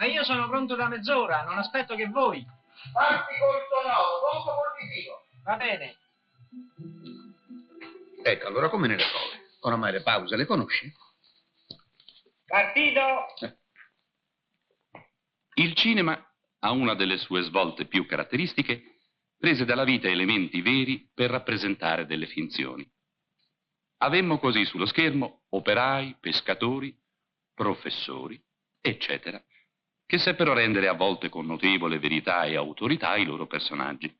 Ma io sono pronto da mezz'ora, non aspetto che voi. Parti col sonoro, dopo col visivo. Va bene. Ecco, allora come ne le trovi? Oramai le pause le conosci? Partito! Il cinema ha una delle sue svolte più caratteristiche, prese dalla vita elementi veri per rappresentare delle finzioni. Avemmo così sullo schermo operai, pescatori, professori, eccetera, che seppero rendere a volte con notevole verità e autorità i loro personaggi.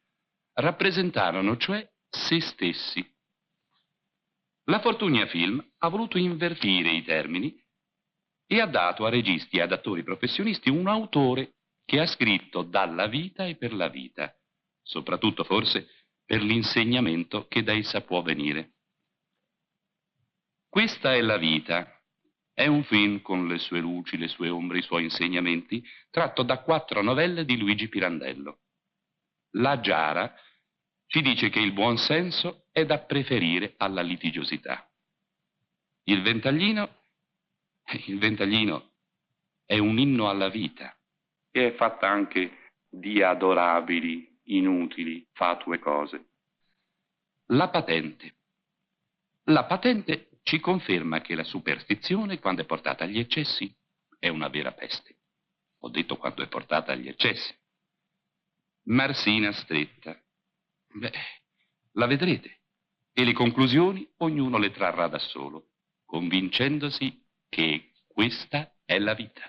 Rappresentarono cioè se stessi. La Fortunia Film ha voluto invertire i termini e ha dato a registi e ad attori professionisti un autore che ha scritto dalla vita e per la vita, soprattutto forse per l'insegnamento che da essa può venire. Questa è la vita. È un film con le sue luci, le sue ombre, i suoi insegnamenti, tratto da 4 novelle di Luigi Pirandello. La Giara ci dice che il buon senso è da preferire alla litigiosità. Il Ventaglino è un inno alla vita, che è fatta anche di adorabili, inutili, fatue cose. La patente ci conferma che la superstizione, quando è portata agli eccessi, è una vera peste. Ho detto quando è portata agli eccessi. Marsina stretta. Beh, la vedrete. E le conclusioni ognuno le trarrà da solo, convincendosi che questa è la vita.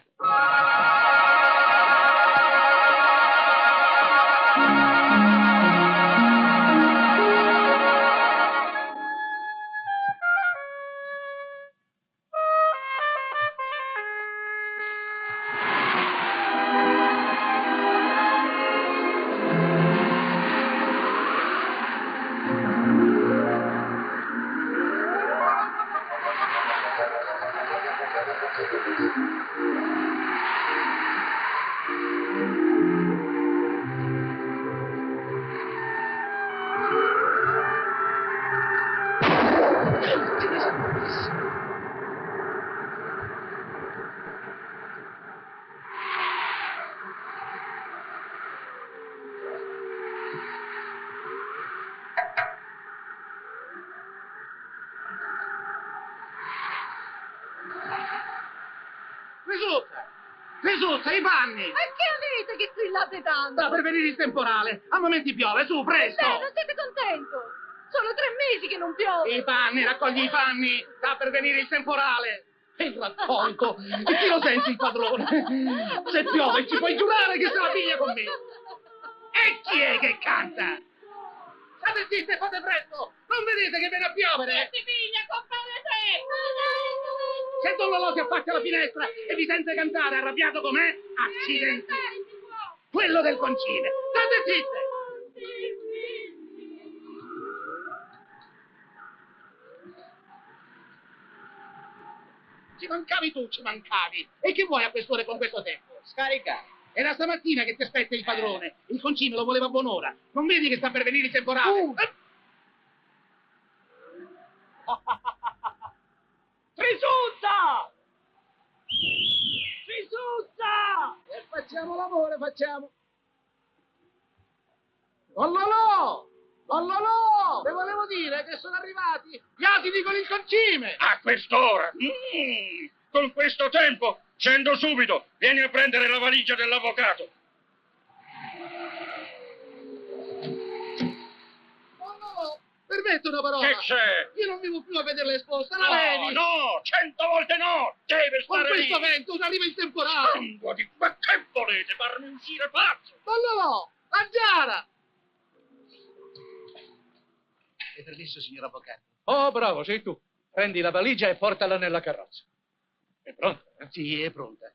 Risulta, i panni! E che avete che strillate tanto? Sta per venire il temporale, a momenti piove, su, presto! Non siete contento? Sono 3 mesi che non piove! I panni, raccogli i panni, sta per venire il temporale! E il raccolto! E chi lo sente il padrone? Se piove ci puoi giurare che se la piglia con me! E chi è che canta? State zitti e fate presto! Non vedete che viene a piovere? Si piglia, compare te! Se Don Lolò si affaccia alla finestra e vi sente cantare arrabbiato com'è, accidenti! Quello del concime! State zitte! Ci mancavi tu, ci mancavi! E che vuoi a quest'ora con questo tempo? Scaricare. Era stamattina che ti aspetta il padrone. Il concime lo voleva a buon'ora. Non vedi che sta per venire il temporale? Risulta! Risulta! E facciamo l'amore, facciamo. Lollolò! Lollolò! Te volevo dire che sono arrivati gli asini con il concime! A quest'ora? Con questo tempo? Scendo subito! Vieni a prendere la valigia dell'avvocato! Lollolò! Permetto una parola! Che c'è? Io non vivo più a vederla esposta, la levi! No! 100 volte no! Deve Con stare questo lì! vento arriva il temporale! Sangue di... Ma che volete? Farmi uscire pazzo? Lollolò! La Giara! È permesso, signor avvocato? Oh, bravo, sei tu. Prendi la valigia e portala nella carrozza. È pronta? Sì, è pronta.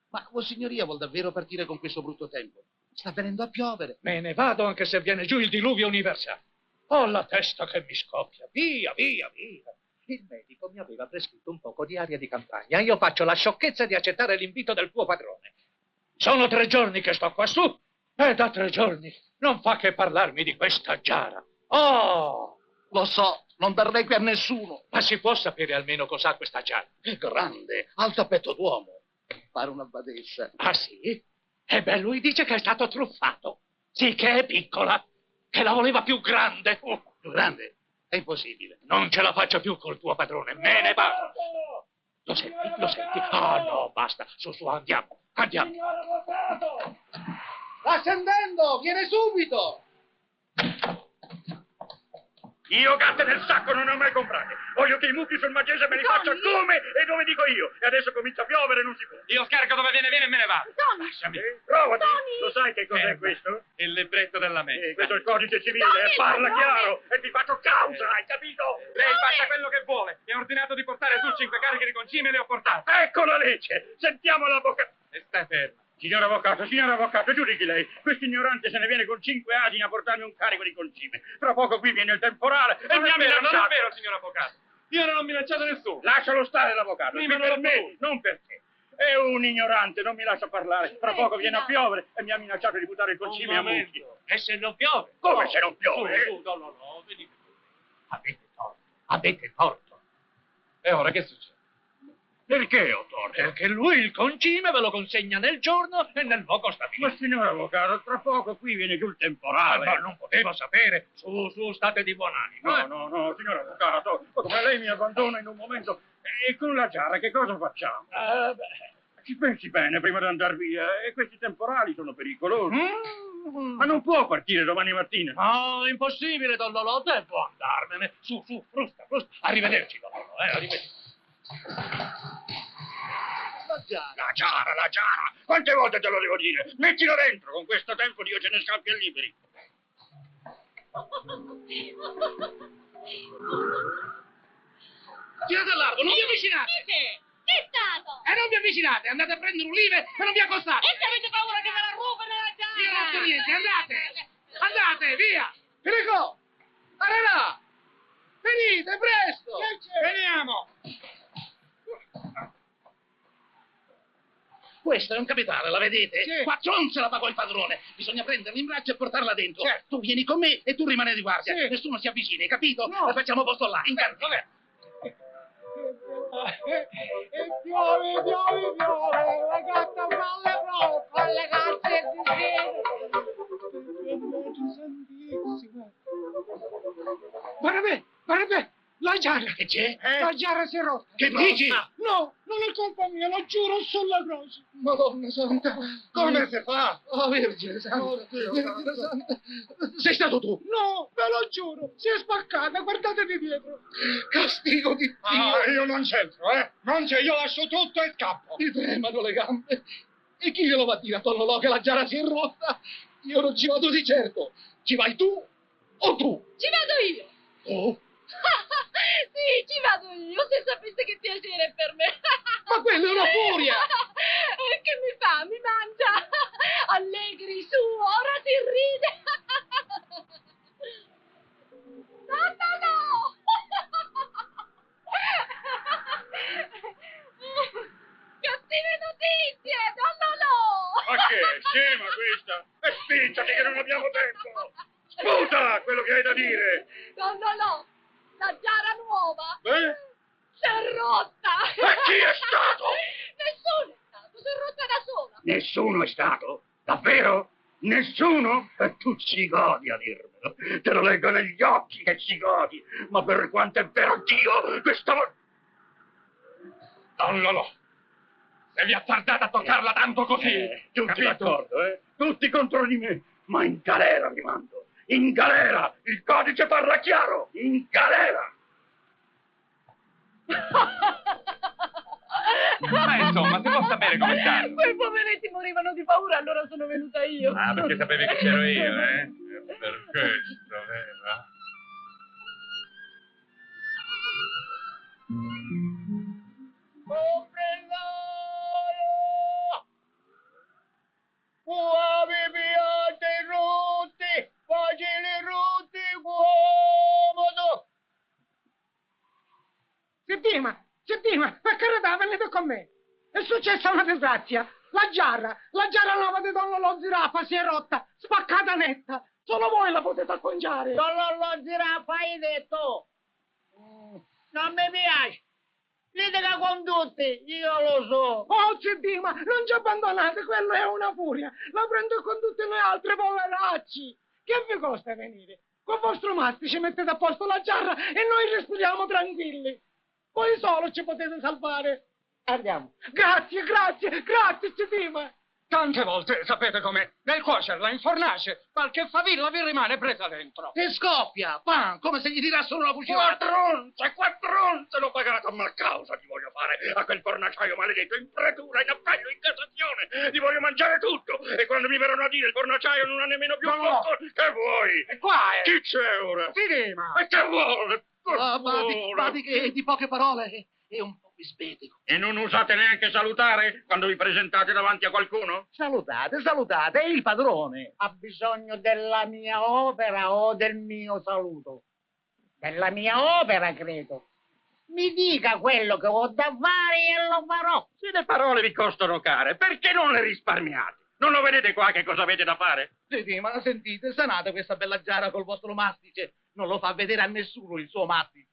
Ma Vossignoria vuol davvero partire con questo brutto tempo? Sta venendo a piovere. Me ne vado anche se viene giù il diluvio universale. Ho la testa che mi scoppia. Via, via, via. Il medico mi aveva prescritto un poco di aria di campagna. Io faccio la sciocchezza di accettare l'invito del tuo padrone. Sono 3 giorni che sto quassù e da 3 giorni non fa che parlarmi di questa Giara. Oh! Lo so, non darei qui a nessuno. Ma si può sapere almeno cos'ha questa Giara? È grande, al tappeto d'uomo. Fare una badessa. Ah, sì? E beh, lui dice che è stato truffato. Sì, che è piccola, che la voleva più grande. Più grande? È impossibile. Non ce la faccio più col tuo padrone, me ne vado. Lo senti? Lo senti? Ah, no, basta. Su, su, andiamo, andiamo. Signor avvocato! Sta scendendo! Viene subito! Io gatte nel sacco non ne ho mai comprate. Voglio che i mucchi sul Magese me li faccia come e dove dico io. E adesso comincia a piovere, non si può. Io scarico dove viene e me ne vado. Tony! Lasciami. Provati. Tony! Lo sai che cos'è questo? Il libretto della messa. Questo è il codice civile, Tony, parla Tony! chiaro e ti faccio causa, hai capito? Lei faccia quello che vuole. Mi ha ordinato di portare su 5 cariche di concime e le ho portate. Ecco la legge. Sentiamo l'avvocato. E stai fermo. Signor avvocato, giudichi lei. Questo ignorante se ne viene con 5 asini a portarmi un carico di concime. Tra poco qui viene il temporale e mi ha Non è minacciato. vero, signor avvocato. Io non ho minacciato nessuno. Lascialo stare l'avvocato. Prima Qui non per l'ho me, voluto. non per te. È un ignorante, non mi lascia parlare. Tra poco viene a piovere e mi ha minacciato di buttare il concime a mucchi. E se non piove? Come se non piove? Su, no, venite. Avete torto. E ora che succede? Perché ho torto? Perché lui il concime ve lo consegna nel giorno e nel luogo Ma stabilito. signor avvocato, tra poco qui viene giù il temporale. Ma non potevo sapere. Su, state di buon'animo. No, signor avvocato, come lei mi abbandona in un momento e con la giara che cosa facciamo? Ci pensi bene prima di andare via e questi temporali sono pericolosi. Ma non può partire domani mattina. No, impossibile, Don Lolò, devo andarmene. Su, frusta. Arrivederci, Don Lolò, arrivederci. La giara! Quante volte te lo devo dire? Mettilo dentro, con questo tempo Dio ce ne scappi e liberi. Tirate al largo, non vi avvicinate! Chi è stato? E non vi avvicinate, andate a prendere ulive e non vi accostate! E se avete paura che ve la rubano la giara? Io non so niente, andate, via! Prego! Arena! Venite, presto! Veniamo! Questo è un capitale, la vedete? Sì. 4 onze la pagò il padrone. Bisogna prenderla in braccio e portarla dentro. Certo. Tu vieni con me e tu rimani di guardia. Sì. Nessuno si avvicina, hai capito? No. E facciamo posto là. Intanto, vabbè. Piove, la gatta fa le prove con le calze di sera. Guarda, la giara. Che c'è? La giara si è rotta. Che dici? No, non è colpa mia, lo giuro sulla croce. Madonna santa. Come si fa? Oh, Vergine santa. Vergine santa. Sei stato tu? No, ve lo giuro, si è spaccata, guardatevi dietro. Castigo di Dio. Io non c'entro, Non c'è, io lascio tutto e scappo. Mi tremano le gambe. E chi glielo va a dire a Don Lolò che la giara si è rotta? Io non ci vado di certo. Ci vai tu o tu? Ci vado io. Oh. Sì, ci vado io, se sapeste che piacere per me. Ma quella è una furia! Che mi fa? Mi mangia. Allegri, su, ora si ride. No. Cattive notizie, no. Ma che? Scema questa? E spicciati che non abbiamo tempo! Sputa quello che hai da dire! No, la giara nuova si è rotta. E chi è stato? Nessuno è stato, si è rotta da sola. Nessuno è stato? Davvero? Nessuno? E tu ci godi a dirmelo. Te lo leggo negli occhi che ci godi. Ma per quanto è vero Dio, questa volta... Don Lolò, se vi attardate a toccarla tanto così. Tutti d'accordo, Tutti contro di me. Ma in galera vi mando. In galera! Il codice parla chiaro! In galera! Ma insomma, si può sapere come stanno. Quei poveretti morivano di paura, allora sono venuta io. Ah, perché sapevi che c'ero io, Per questo, vero? Uomini piatti rotti, facili rotti, comodo! Settima, per carità, venite con me. È successa una disgrazia. La giara nuova di Don Lolò Ziraffa si è rotta, spaccata netta. Solo voi la potete acconciare. Don Lolò Ziraffa hai detto? Non mi piace. Litiga con tutti, io lo so. Oh, zitì, ma non ci abbandonate, quello è una furia. La prendo con tutti noi altri poveracci. Che vi costa venire? Con vostro mastice mettete a posto la giarra e noi respiriamo tranquilli. Voi solo ci potete salvare. Andiamo. Grazie, zittima. Tante volte, sapete com'è? Nel cuocerla in fornace, qualche favilla vi rimane presa dentro. E scoppia, pan, come se gli tirassero una fucilata. Quattronze, l'ho pagato a malcausa, ti voglio fare a quel fornaciaio maledetto, in pretura, in appello, in Cassazione, ti voglio mangiare tutto, e quando mi verranno a dire il fornaciaio non ha nemmeno più posto, che vuoi? E qua è... Chi c'è ora? Zittima! E che vuole? Badi che di poche parole è un po' bisbetico. E non usate neanche salutare quando vi presentate davanti a qualcuno? Salutate, è il padrone. Ha bisogno della mia opera o del mio saluto? Della mia opera, credo. Mi dica quello che ho da fare e lo farò. Se le parole vi costano care, perché non le risparmiate? Non lo vedete qua che cosa avete da fare? Sì, ma sentite, sanate questa bella giara col vostro mastice. Non lo fa vedere a nessuno il suo mastice.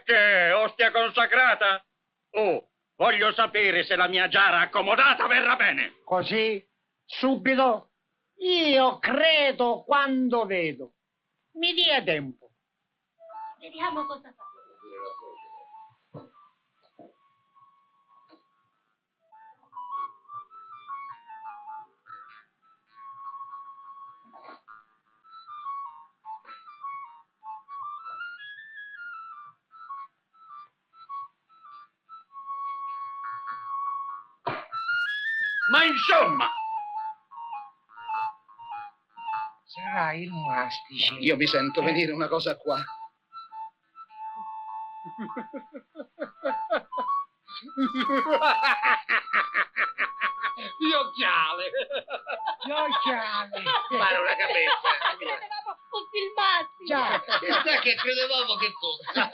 Che? Ostia consacrata? Oh, voglio sapere se la mia giara accomodata verrà bene. Così? Subito? Io credo quando vedo. Mi dia tempo. Vediamo cosa fa. Ma insomma... Sarà il mastice. Io mi sento venire una cosa qua. Gli occhiali. Pare una capetta. Credevamo fossi il massimo. Già. Chissà che credevamo che fosse.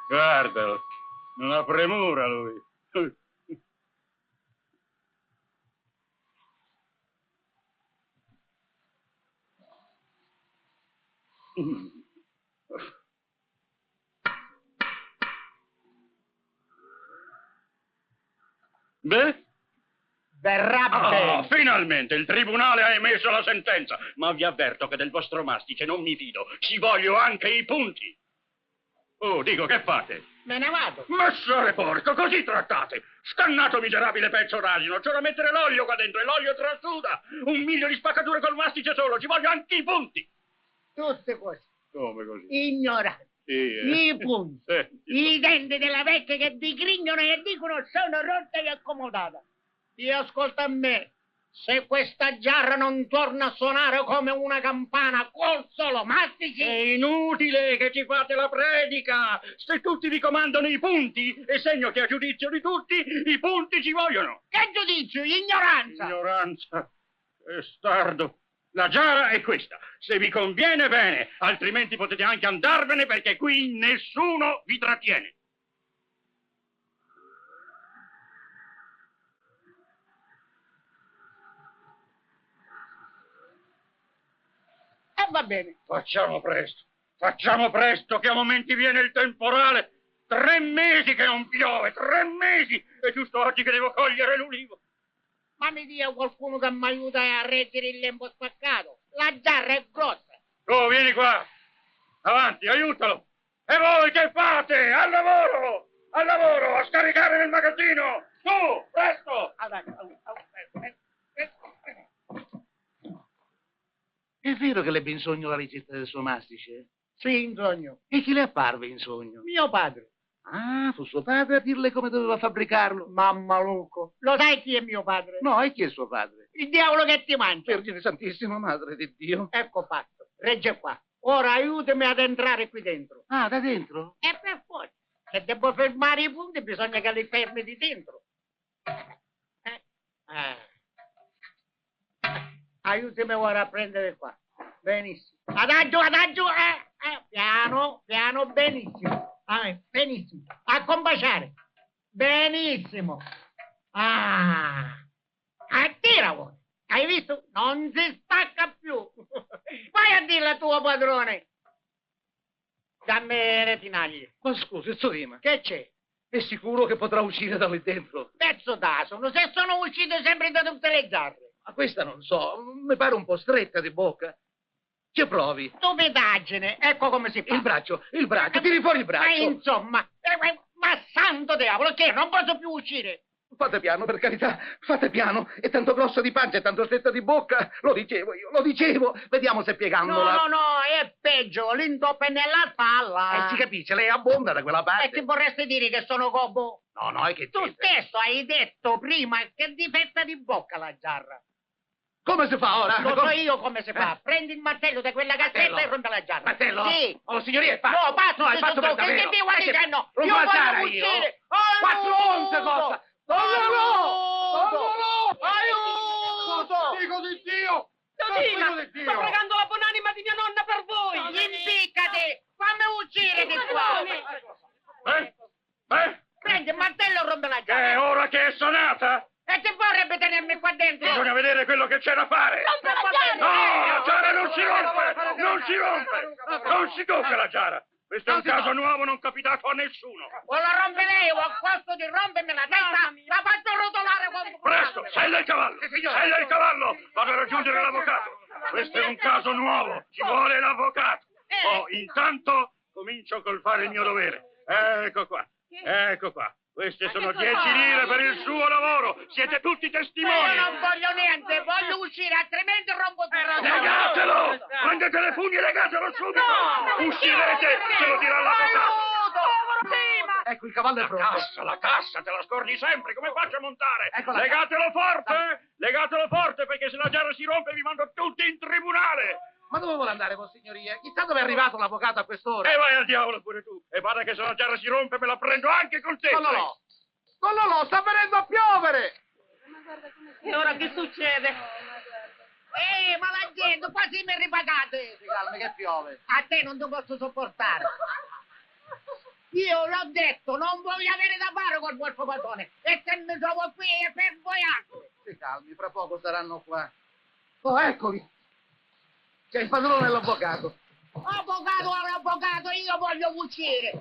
Guardalo, non ha premura lui. Beh? Verrà bene. Finalmente il tribunale ha emesso la sentenza, ma vi avverto che del vostro mastice non mi fido, ci voglio anche i punti. Oh, dico, che fate? Me ne vado. Massare porco, così trattate! Scannato miserabile pezzo d'asino, c'ho da mettere l'olio qua dentro e l'olio trasuda! 1 miglio di spaccature col mastice solo, ci voglio anche i punti! Tutte cose. Come così? Ignorante. Sì, I punti. I denti della vecchia che vi grignano e dicono sono rotta e accomodata. Io ascolta a me. Se questa giarra non torna a suonare come una campana col solo mastice... È inutile che ci fate la predica! Se tutti vi comandano i punti, è segno che a giudizio di tutti i punti ci vogliono! Che giudizio? Ignoranza! Ignoranza! Stardo! La giara è questa. Se vi conviene, bene, altrimenti potete anche andarvene perché qui nessuno vi trattiene. Va bene. Facciamo presto che a momenti viene il temporale. 3 mesi che non piove, 3 mesi! È giusto oggi che devo cogliere l'ulivo. Ma mi dia qualcuno che mi aiuta a reggere il lembo spaccato. La giarra è grossa. Tu, vieni qua. Avanti, aiutalo. E voi che fate? Al lavoro! Al lavoro, a scaricare nel magazzino! Su, presto! È vero che lebbe in sogno la ricetta del suo mastice? Sì, in sogno. E chi le apparve in sogno? Mio padre. Ah, fu suo padre a dirle come doveva fabbricarlo. Mamma Luco. Lo sai chi è mio padre? No, e chi è suo padre? Il diavolo che ti mangia. Vergine Santissima, Madre di Dio. Ecco fatto. Regge qua. Ora aiutami ad entrare qui dentro. Ah, da dentro? E per forza. Se devo fermare i punti bisogna che li fermi di dentro. Aiutami ora a prendere qua. Benissimo. Adagio. Piano, benissimo. Benissimo. A combaciare. Benissimo. Attira voi. Hai visto? Non si stacca più. Vai a dirlo al tuo padrone. Dammi le tinaglie. Ma scusi, Zurima, Che c'è? è sicuro che potrà uscire da lì dentro? Pezzo d'asono, se sono uscite sempre da tutte le zarre. Ma questa non so, mi pare un po' stretta di bocca. Ci provi. Stupidaggine, ecco come si fa. Il braccio, tiri fuori il Ma braccio. insomma, ma santo diavolo, che non posso più uscire. Fate piano, per carità, fate piano. È tanto grosso di pancia e tanto stretta di bocca. Lo dicevo io, lo dicevo. Vediamo se piegandola. No, è peggio, l'intoppo è nella spalla. Si capisce, lei abbonda da quella parte. E ti vorresti dire che sono gobbo? No, è che Tu c'entra? stesso hai detto prima che difetta di bocca la giarra. Come si fa ora? Lo so io come si fa. Prendi il martello da quella cassetta Martello? e rompe la giarra. Martello? Sì. Oh, signoria, è fatto. No, pazzo, è fatto per che davvero. ti vuoi dire no? Rompo Io la voglio giara io. uscire. 4 onze costa. Aiuto! Aiuto! Figo di Dio! Dodina, Figo di Dio! sto pregando la buonanima di mia nonna per voi. Impiccati! Fammi uccidere di qua! Prendi il martello e rompe la È giarra. ora che è sonata? E ti vorrebbe tenermi qua dentro? Bisogna vedere quello che c'è da fare. Rompe la giara! No, la giara non si rompe! Non si rompe! Non si tocca la giara! Questo è un caso nuovo, non capitato a nessuno. O la rompe lei o a costo di rompermi la testa, la faccio rotolare quando... Presto, sella il cavallo! Sella il cavallo! Vado a raggiungere l'avvocato. Questo è un caso nuovo, ci vuole l'avvocato. Oh, intanto comincio col fare il mio dovere. Ecco qua, ecco qua. Queste sono 10 lire per il suo lavoro. Siete tutti Io testimoni. non voglio niente, voglio uscire, altrimenti rompo tutto. Legatelo! Prendete le funi e legatelo subito! Uscirete, ce lo dirà l'avvocato! Ecco, il cavallo è pronto. La cassa, te la scordi sempre, come faccio a montare? Ecco la Legatelo forte! Legatelo forte, perché se la giara si rompe vi mando tutti in tribunale! Ma dove vuole andare, Vossignoria? Chissà dove è arrivato l'avvocato a quest'ora. E vai al diavolo pure tu! E guarda che se la giara si rompe me la prendo anche con te! No, sta venendo a piovere! E ora che succede? Ma la gente, quasi mi ripagate. Si calmi che piove. A te non ti posso sopportare. Io l'ho detto, non voglio avere da fare col vostro padrone. E se mi trovo qui è per voi altri. Si calmi, fra poco saranno qua. Oh, eccoli. C'è il padrone e l'avvocato. Avvocato, io voglio uscire.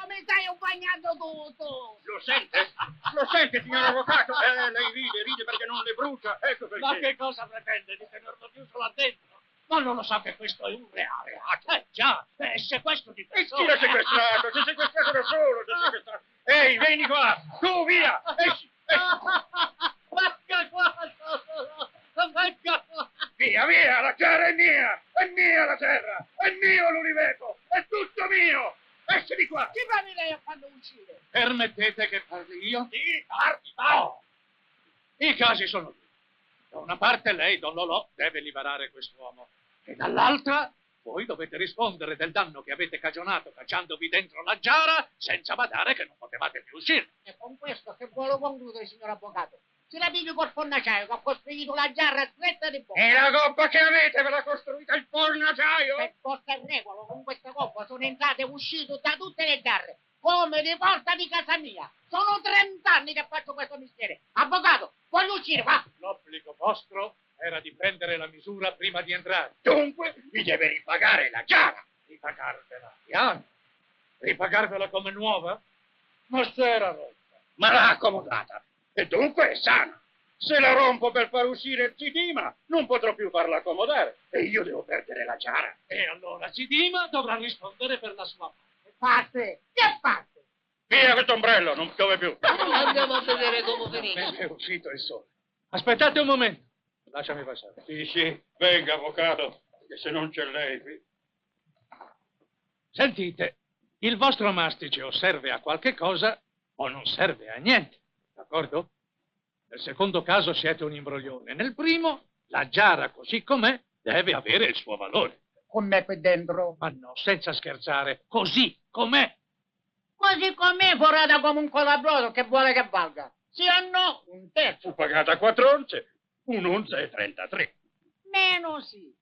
Mi stai bagnato tutto. Lo sente? Lo sente, signor avvocato? Lei ride perché non le brucia. Ecco perché. Ma che cosa pretende di tenerlo chiuso là dentro? Ma non lo sa che questo è un reato? Già, è sequestro di E chi persona. l'ha sequestrato? Si è sequestrato da solo, si è sequestrato. Ehi, vieni qua! Tu, via! Esci! Via, la terra è mia! È mia la terra! È mio l'universo! È tutto mio! Esci di qua! Chi parli lei a quando uscire? Permettete che parli io? Sì, parti! No. I casi sono due. Da una parte lei, Don Lolò, deve liberare quest'uomo. E dall'altra, voi dovete rispondere del danno che avete cagionato cacciandovi dentro la giara senza badare che non potevate più uscire. E con questo che vuole concludere, signor avvocato? Se la pigli col fornaciaio che ha costruito la giarra stretta di bocca. E la coppa che avete ve l'ha costruita il fornaciaio? Per posta e regolo, con questa coppa sono entrate e uscite da tutte le giarre, come di porta di casa mia. Sono 30 anni che faccio questo mestiere. Avvocato, voglio uscire, va! L'obbligo vostro era di prendere la misura prima di entrare. Dunque vi deve ripagare la giara. Ripagarvela piano. Ripagarvela come nuova? Ma se era rotta. Ma l'ha accomodata. E dunque è sana. Se la rompo per far uscire il Zidima, non potrò più farla accomodare. E io devo perdere la giara. E allora Zidima dovrà rispondere per la sua parte. Parte, che parte? Via questo ombrello, non piove più. Andiamo a vedere come finisce. È uscito il sole. Aspettate un momento. Lasciami passare. Sì, venga, avvocato, che se non c'è lei qui... Sentite, il vostro mastice o serve a qualche cosa o non serve a niente. D'accordo? Nel secondo caso siete un imbroglione. Nel primo, la giara così com'è deve avere il suo valore. Con me qui dentro. Ma no, senza scherzare, così com'è. Così com'è, forata come un colabrodo, che vuole che valga. Sì o no? Un terzo. Fu pagata 4 onze, un'onza e 33. Meno sì.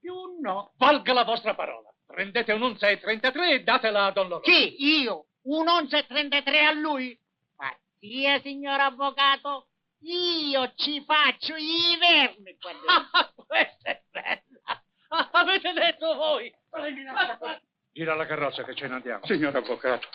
Più no. Valga la vostra parola. Prendete un'onza e 33 e datela a Don Lolò. Chi? Io? Un'onza e 33 a lui? Ma sia, signor avvocato, Io ci faccio i vermi qua dentro. Questa è bella! Avete detto voi! Gira la carrozza che ce ne andiamo. Signor avvocato,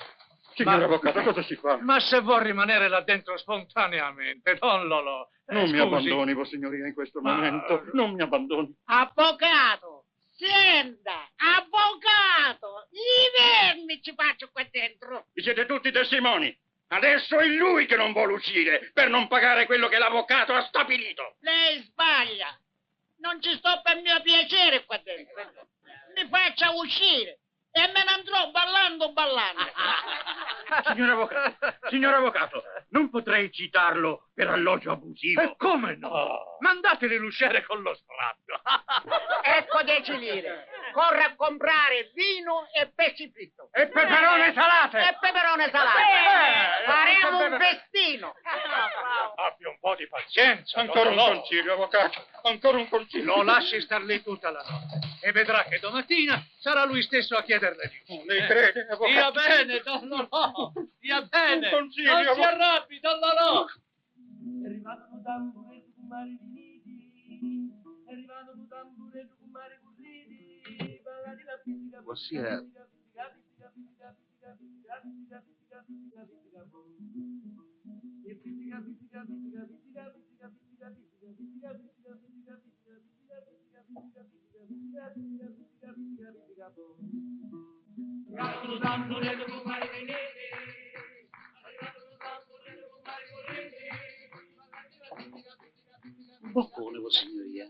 cosa si fa? Ma se vuol rimanere là dentro spontaneamente, don Lolò. Non mi scusi. abbandoni, Vossignoria, in questo momento. Non mi abbandoni. Avvocato, senta, avvocato, i vermi ci faccio qua dentro. Vi siete tutti testimoni. Adesso è lui che non vuole uscire per non pagare quello che l'avvocato ha stabilito. Lei sbaglia. Non ci sto per mio piacere qua dentro. Mi faccia uscire e me ne andrò ballando. Signor avvocato, non potrei citarlo per alloggio abusivo. E come no? Mandateli l'usciere con lo strappo. Ecco 10 lire. Corre a comprare vino e pesci fritto. E peperone salate! E peperone salate. Faremo un festino. Abbia un po' di pazienza. Ancora un don Lolò. consiglio, avvocato. Ancora un consiglio. Lo lasci star lì tutta la notte e vedrà che domattina sarà lui stesso a chiederle di Non uscire. lei crede, avvocato? Stia bene, don Lolò. Stia bene. Un consiglio, Non si avvocato. arrabbi, don Lolò. Ossia, Un boccone, Vossignoria.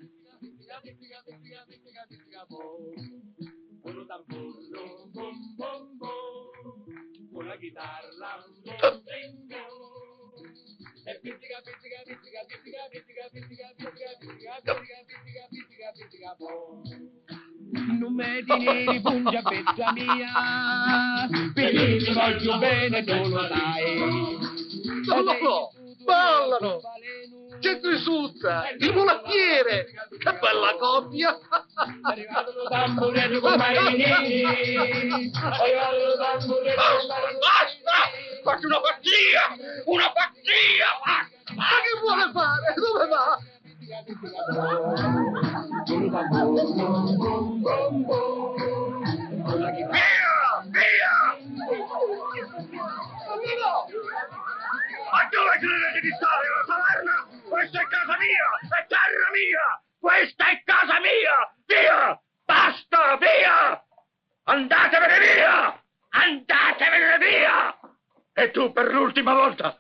Non mi di pungia pezza mia, perché ti voglio bene, tu lo sai. Don Lolò, ballano! C'è Trisuzza, il mulattiere! Che bella coppia! È arrivato lo tamburetto con Marini, è arrivato lo tamburetto con Marini. Basta! Faccio una pazzia! Una pazzia! Basta! Ma che vuole fare? Dove va? Via! Via! Ma dove credete di stare, la taverna? Questa è casa mia! È terra mia! Questa è casa mia! Via! Basta! Via! Andatevene via! Andatevene via! E tu per l'ultima volta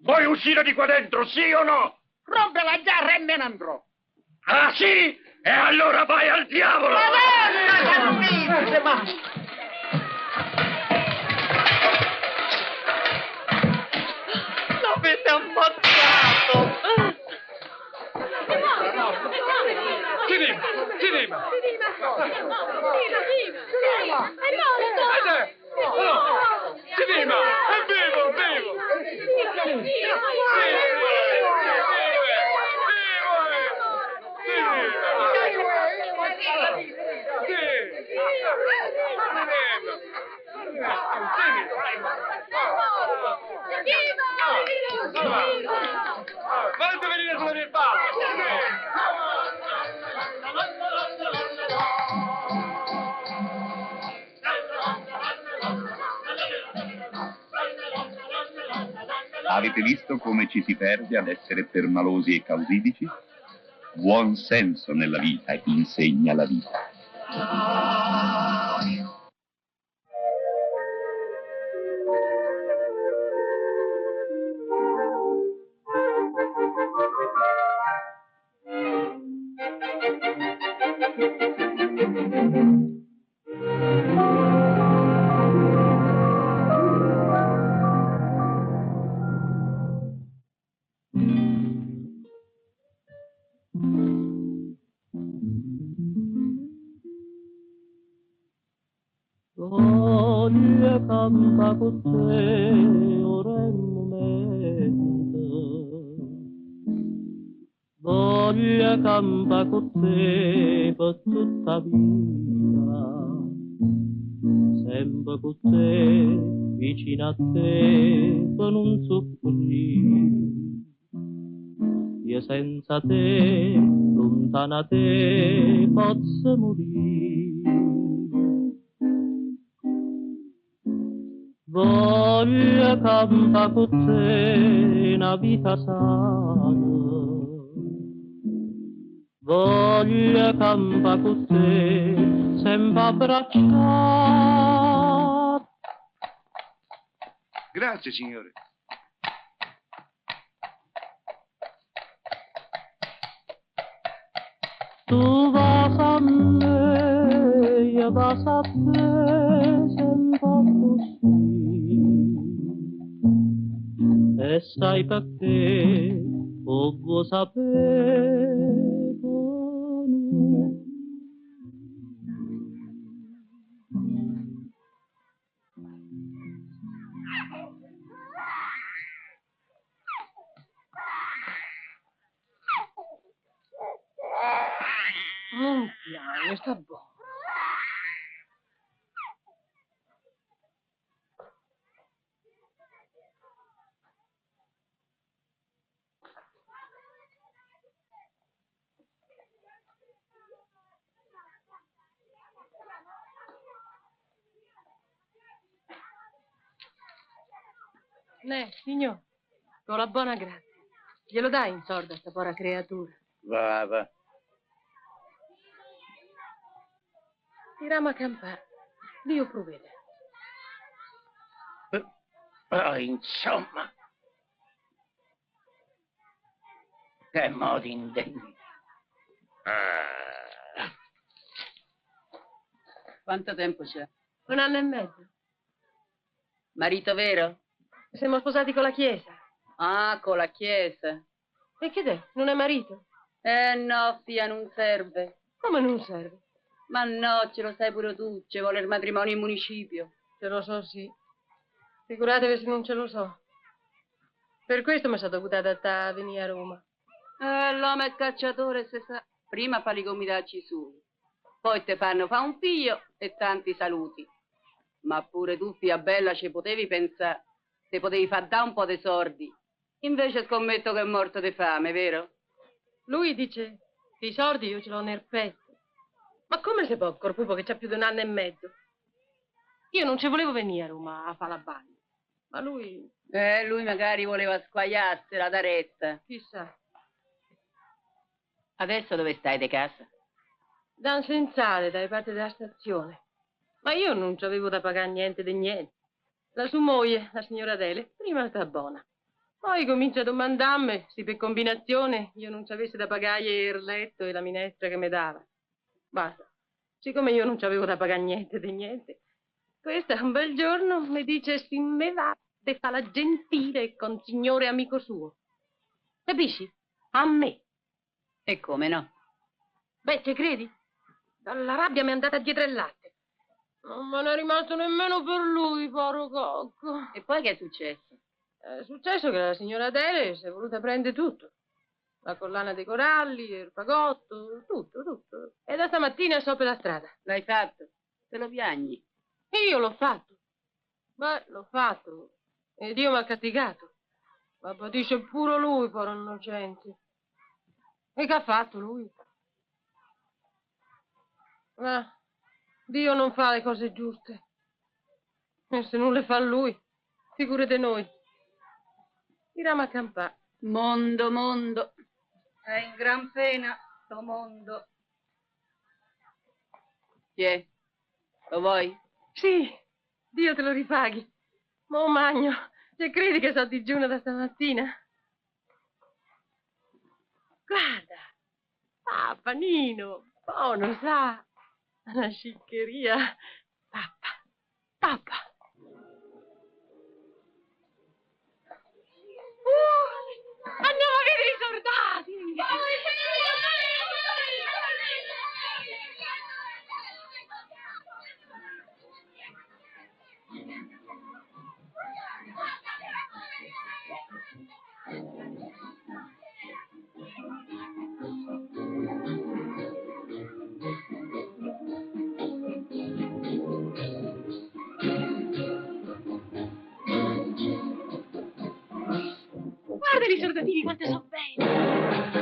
vuoi uscire di qua dentro, sì o no? Rompe la giarra e me ne andrò. Ah sì? E allora vai al diavolo! L'avete ammazzato! Cinema! Cinema! È vivo, vivo! Fate venire sulla mia Avete visto come ci si perde ad essere permalosi e causidici? Buon senso nella vita insegna la vita. Voglio canta con te ora in momento, voglio canta con te per tutta vita, sempre con te, vicino a te, per non soffrire. e senza te, lontana te, posso morire. Voglio campare con te una vita sana, voglio campare con te sempre abbracciato. Grazie, signore. Tu vas a me, io vas a te, sempre così. E sai perché, o vuoi sapere? Non piange, sta buono. Signor, con la buona grazia. Glielo dai in sorda a sta povera creatura? Va, va. Tiriamo a campare. Dio provvede. Insomma. Che modi indegni. Quanto tempo c'è? 1 anno e mezzo. Marito vero? Siamo sposati con la chiesa. Ah, con la chiesa. E che è? Non è marito? No, fia, non serve. Come non serve? Ma no, ce lo sai pure tu, ci vuole il matrimonio in municipio. Ce lo so, sì. Figuratevi se non ce lo so. Per questo mi sono dovuta adattare a venire a Roma. L'uomo è cacciatore, se sa. Prima fa i comitacci suoi. Poi te fanno fa un figlio e tanti saluti. Ma pure tu, fia bella, ci potevi pensare. Te potevi far da un po' di soldi. Invece scommetto che è morto di fame, vero? Lui dice che i soldi io ce l'ho nel petto. Ma come si può, il corpupo che c'ha più di 1 anno e mezzo? Io non ci volevo venire a Roma a fare la bagna. Ma lui... Lui magari voleva squagliarsela da retta. Chissà. Adesso dove stai di casa? Da un sensale, dai parte della stazione. Ma io non ci avevo da pagare niente di niente. La sua moglie, la signora Adele, prima sta buona. Poi comincia a domandarmi se per combinazione io non ci avessi da pagare il letto e la minestra che mi dava. Basta. Siccome io non ci avevo da pagare niente di niente, questa un bel giorno mi dice se me va de fa la gentile con signore amico suo. Capisci? A me. E come no? Beh, ci credi? Dalla rabbia mi è andata dietro il latte. Non me ne è rimasto nemmeno per lui, povero cocco. E poi che è successo? È successo che la signora Adele si è voluta prendere tutto. La collana dei coralli, il fagotto, tutto. E da stamattina so per la strada. L'hai fatto? Te lo piagni? E io l'ho fatto. Beh, l'ho fatto. E Dio mi ha castigato. Ma patisce pure lui, povero innocente. E che ha fatto lui? Ma Dio non fa le cose giuste. E se non le fa lui, figurate noi. Tiriamo a campare. Mondo. È in gran pena, sto mondo. Chi è? Lo vuoi? Sì, Dio te lo ripaghi. Mo magno, se credi che sono digiuna da stamattina? Guarda, panino, buono, sa. Una sciccheria. Pappa. Andiamo a vedere i soldati! Guarda i soldatini quanto sono belli!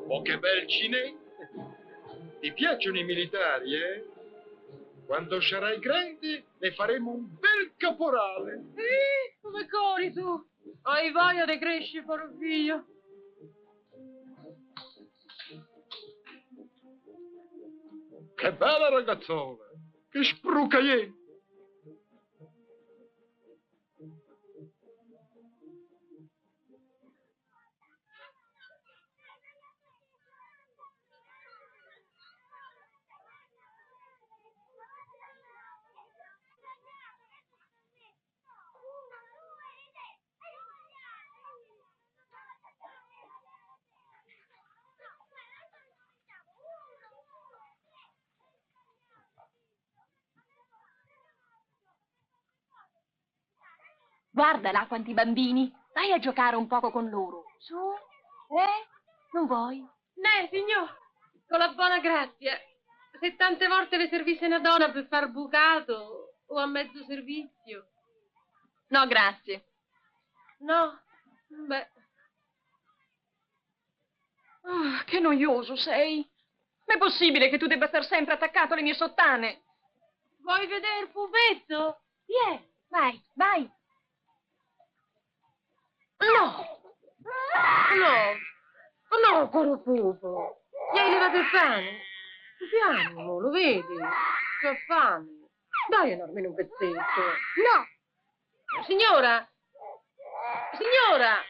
Oh, che bel cinese! Ti piacciono i militari, eh? Quando sarai grande ne faremo un bel caporale. Come corri tu? Hai voglia di crescere, povero figlio? Che bella ragazzona! Che sprucaiente! Guarda là quanti bambini. Vai a giocare un poco con loro. Su? Non vuoi? No, signor, con la buona grazia. Se tante volte le servisse una donna per far bucato o a mezzo servizio. No, grazie. No? Beh. Ah, che noioso sei. Ma è possibile che tu debba star sempre attaccato alle mie sottane? Vuoi vedere il pupetto? Vai, vai. No! No, caro pupo. Gli hai levato il pane? Piano, lo vedi? C'ha fame. Dai almeno un pezzetto. No! Signora! Signora!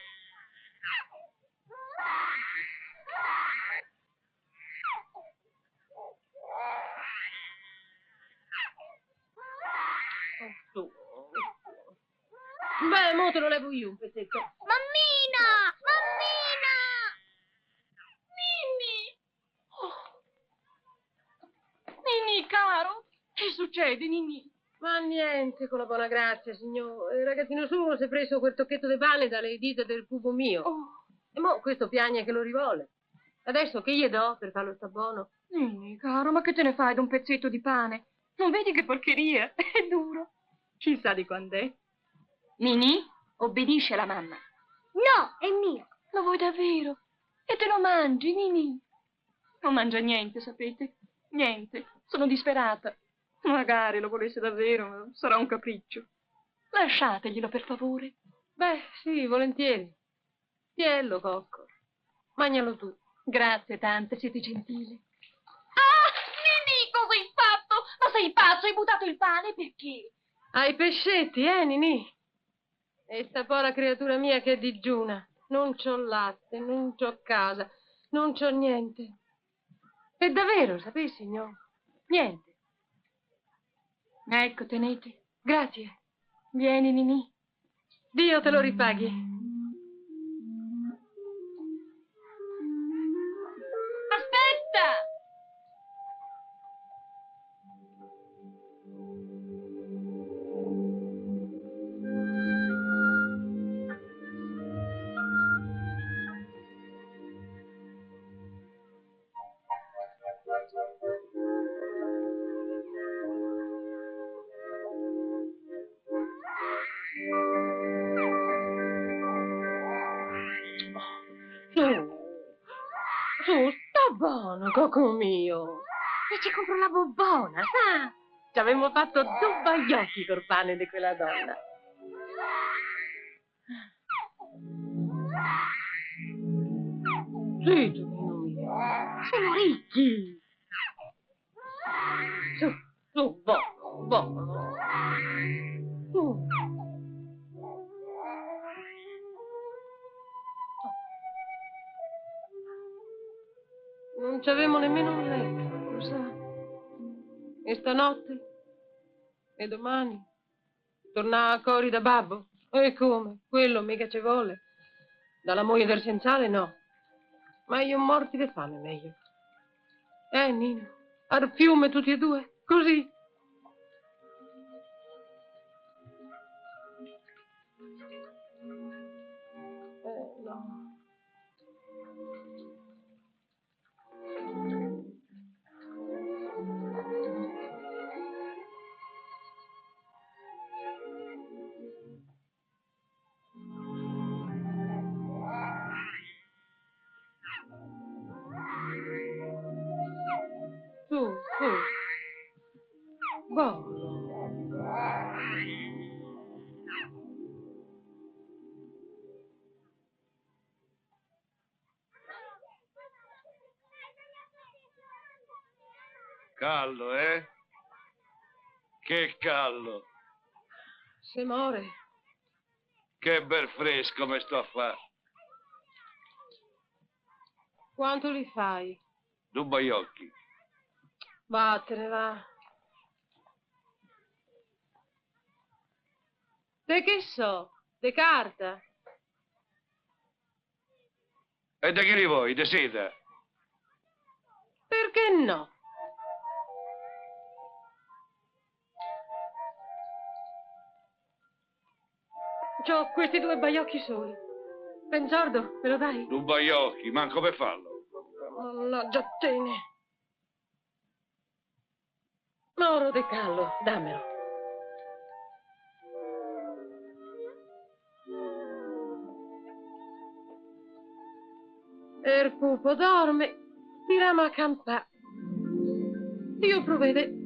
Beh, mo te lo levo io un pezzetto. Mammina! Mammina! Ninni! Ninni, caro, che succede, Ninni? Ma niente, con la buona grazia, signor. Il ragazzino suo si è preso quel tocchetto di pane dalle dita del pupo mio. E mo questo piagne che lo rivuole. Adesso che gli do per farlo sta buono? Ninni, caro, ma che te ne fai d'un pezzetto di pane? Non vedi che porcheria? È duro. Chissà di quando è. Ninni, obbedisce alla mamma. No, è mio. Lo vuoi davvero? E te lo mangi, Ninni? Non mangia niente, sapete? Niente. Sono disperata. Magari lo volesse davvero, ma sarà un capriccio. Lasciateglielo, per favore. Beh, sì, volentieri. Tiello, cocco. Magnalo tu. Grazie tante, siete gentili. Ah, Ninni, cosa hai fatto? Ma sei pazzo, hai buttato il pane, perché? Hai pescetti, Ninì? E sta povera creatura mia che è digiuna. Non c'ho latte, non c'ho casa, non c'ho niente. E davvero, sapessi, signor? Niente. Ecco, tenete. Grazie. Vieni, Ninì. Dio te lo ripaghi. Aspetta! Su, sta buono, cocco mio. E ci compro la bobbona, sa? Ci avevamo fatto 2 baiocchi col pane di quella donna. Sì, Giovino mio. Sono ricchi. Su, buono, buono. Su. Non c'avevamo nemmeno un letto, lo sa. E stanotte? E domani? Tornare a Cori da babbo? E come? Quello mica ci vuole. Dalla moglie del senzale no. Ma io morti di fame meglio. Nino? Al fiume tutti e due? Così? No. Buono. Callo, eh? Che callo. Se muore. Che bel fresco mi sto a fare. Quanto li fai? 2 baiocchi. Vattene, va. Te che so? De carta? E da che li vuoi? De seta? Perché no? C'ho questi 2 baiocchi soli. Pensordo, me lo dai? 2 baiocchi, manco per farlo. Mannaggia tene. Moro de callo, dammelo. Il pupo dorme, tiriamo a campà. Dio provvede.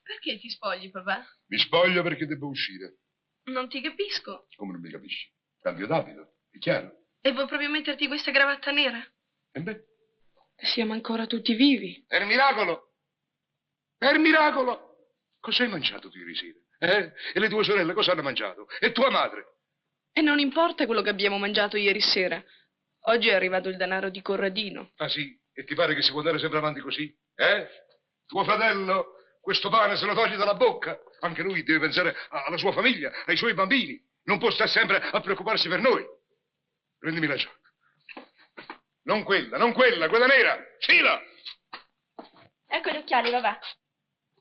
Perché ti spogli, papà? Mi spoglio perché devo uscire. Non ti capisco. Come non mi capisci? Cambio d'abito, è chiaro? E vuoi proprio metterti questa cravatta nera? E beh? Siamo ancora tutti vivi. Per miracolo! Per miracolo! Cosa hai mangiato tu ieri sera? E le tue sorelle cosa hanno mangiato? E tua madre? E non importa quello che abbiamo mangiato ieri sera. Oggi è arrivato il denaro di Corradino. Ah sì? E ti pare che si può andare sempre avanti così? Tuo fratello, questo pane se lo togli dalla bocca. Anche lui deve pensare alla sua famiglia, ai suoi bambini. Non può stare sempre a preoccuparsi per noi. Prendimi la giacca. Non quella, quella nera. Fila! Ecco gli occhiali, papà.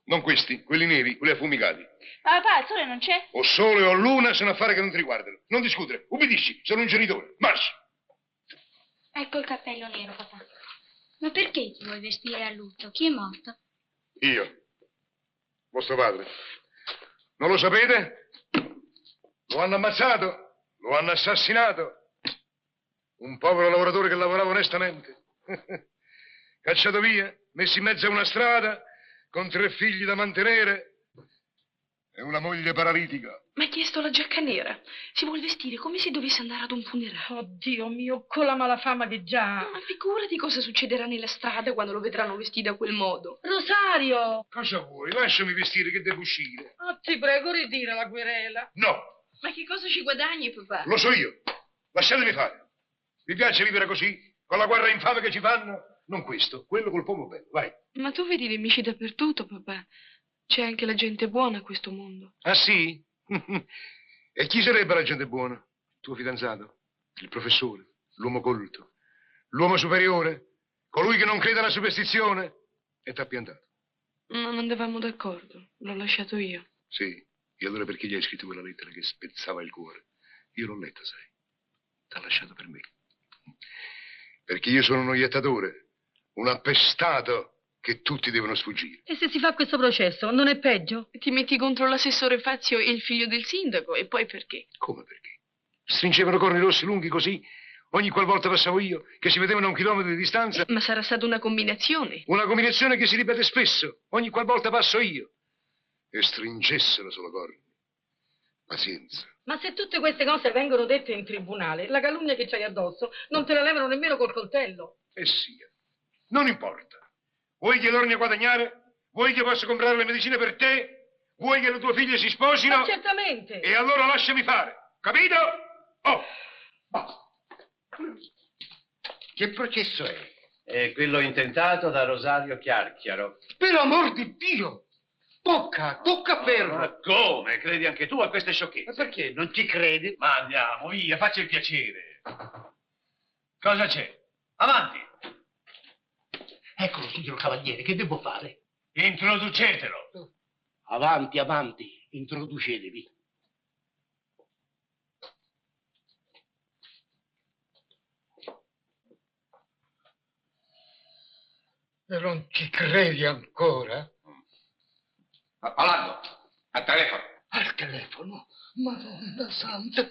Non questi, quelli neri, quelli affumicati. Ma papà, il sole non c'è? O sole o luna sono affari che non ti riguardano. Non discutere, ubbidisci, sono un genitore. Marci! Ecco il cappello nero, papà. Ma perché ti vuoi vestire a lutto? Chi è morto? Io, vostro padre. Non lo sapete? Lo hanno ammazzato, lo hanno assassinato. Un povero lavoratore che lavorava onestamente. Cacciato via, messo in mezzo a una strada, con 3 figli da mantenere e una moglie paralitica. Ma hai chiesto la giacca nera. Si vuol vestire come se dovesse andare ad un funerale. Oddio mio, con la malafama che già... Ma figurati cosa succederà nelle strade quando lo vedranno vestito a quel modo. Rosario! Cosa vuoi? Lasciami vestire che devo uscire. Oh, ti prego, ritira la querela. No! Ma che cosa ci guadagni, papà? Lo so io. Lasciatemi fare. Vi piace vivere così? Con la guerra infame che ci fanno? Non questo, quello col pomo bello. Vai. Ma tu vedi nemici dappertutto, papà. C'è anche la gente buona a questo mondo. Ah, sì? E chi sarebbe la gente buona? Il tuo fidanzato? Il professore? L'uomo colto? L'uomo superiore? Colui che non crede alla superstizione? E t'ha piantato? Non andavamo d'accordo. L'ho lasciato io. Sì. E allora perché gli hai scritto quella lettera che spezzava il cuore? Io l'ho letta, sai. T'ha lasciato per me. Perché io sono uno iettatore, un appestato che tutti devono sfuggire. E se si fa questo processo, non è peggio? Ti metti contro l'assessore Fazio e il figlio del sindaco, e poi perché? Come perché? Stringevano corni rossi lunghi così, ogni qualvolta passavo io, che si vedevano a 1 chilometro di distanza. Ma sarà stata una combinazione. Una combinazione che si ripete spesso, ogni qualvolta passo io. E stringessero sulla corna. Pazienza. Ma se tutte queste cose vengono dette in tribunale, la calunnia che c'hai addosso non te la levano nemmeno col coltello. E sia. Non importa. Vuoi che torni a guadagnare? Vuoi che possa comprare le medicine per te? Vuoi che le tue figlie si sposino? Ma certamente. E allora lasciami fare. Capito? Oh. Che processo è? È quello intentato da Rosario Chiarchiaro. Per amor di Dio! Tocca ferro! Ma come? Credi anche tu a queste sciocchezze? Ma perché? Non ci credi? Ma andiamo, via, faccia il piacere. Cosa c'è? Avanti! Eccolo, signor Cavaliere, che devo fare? Introducetelo. Avanti, avanti, introducetevi. E non ci credi ancora? Parlando, al telefono. Al telefono? Madonna santa,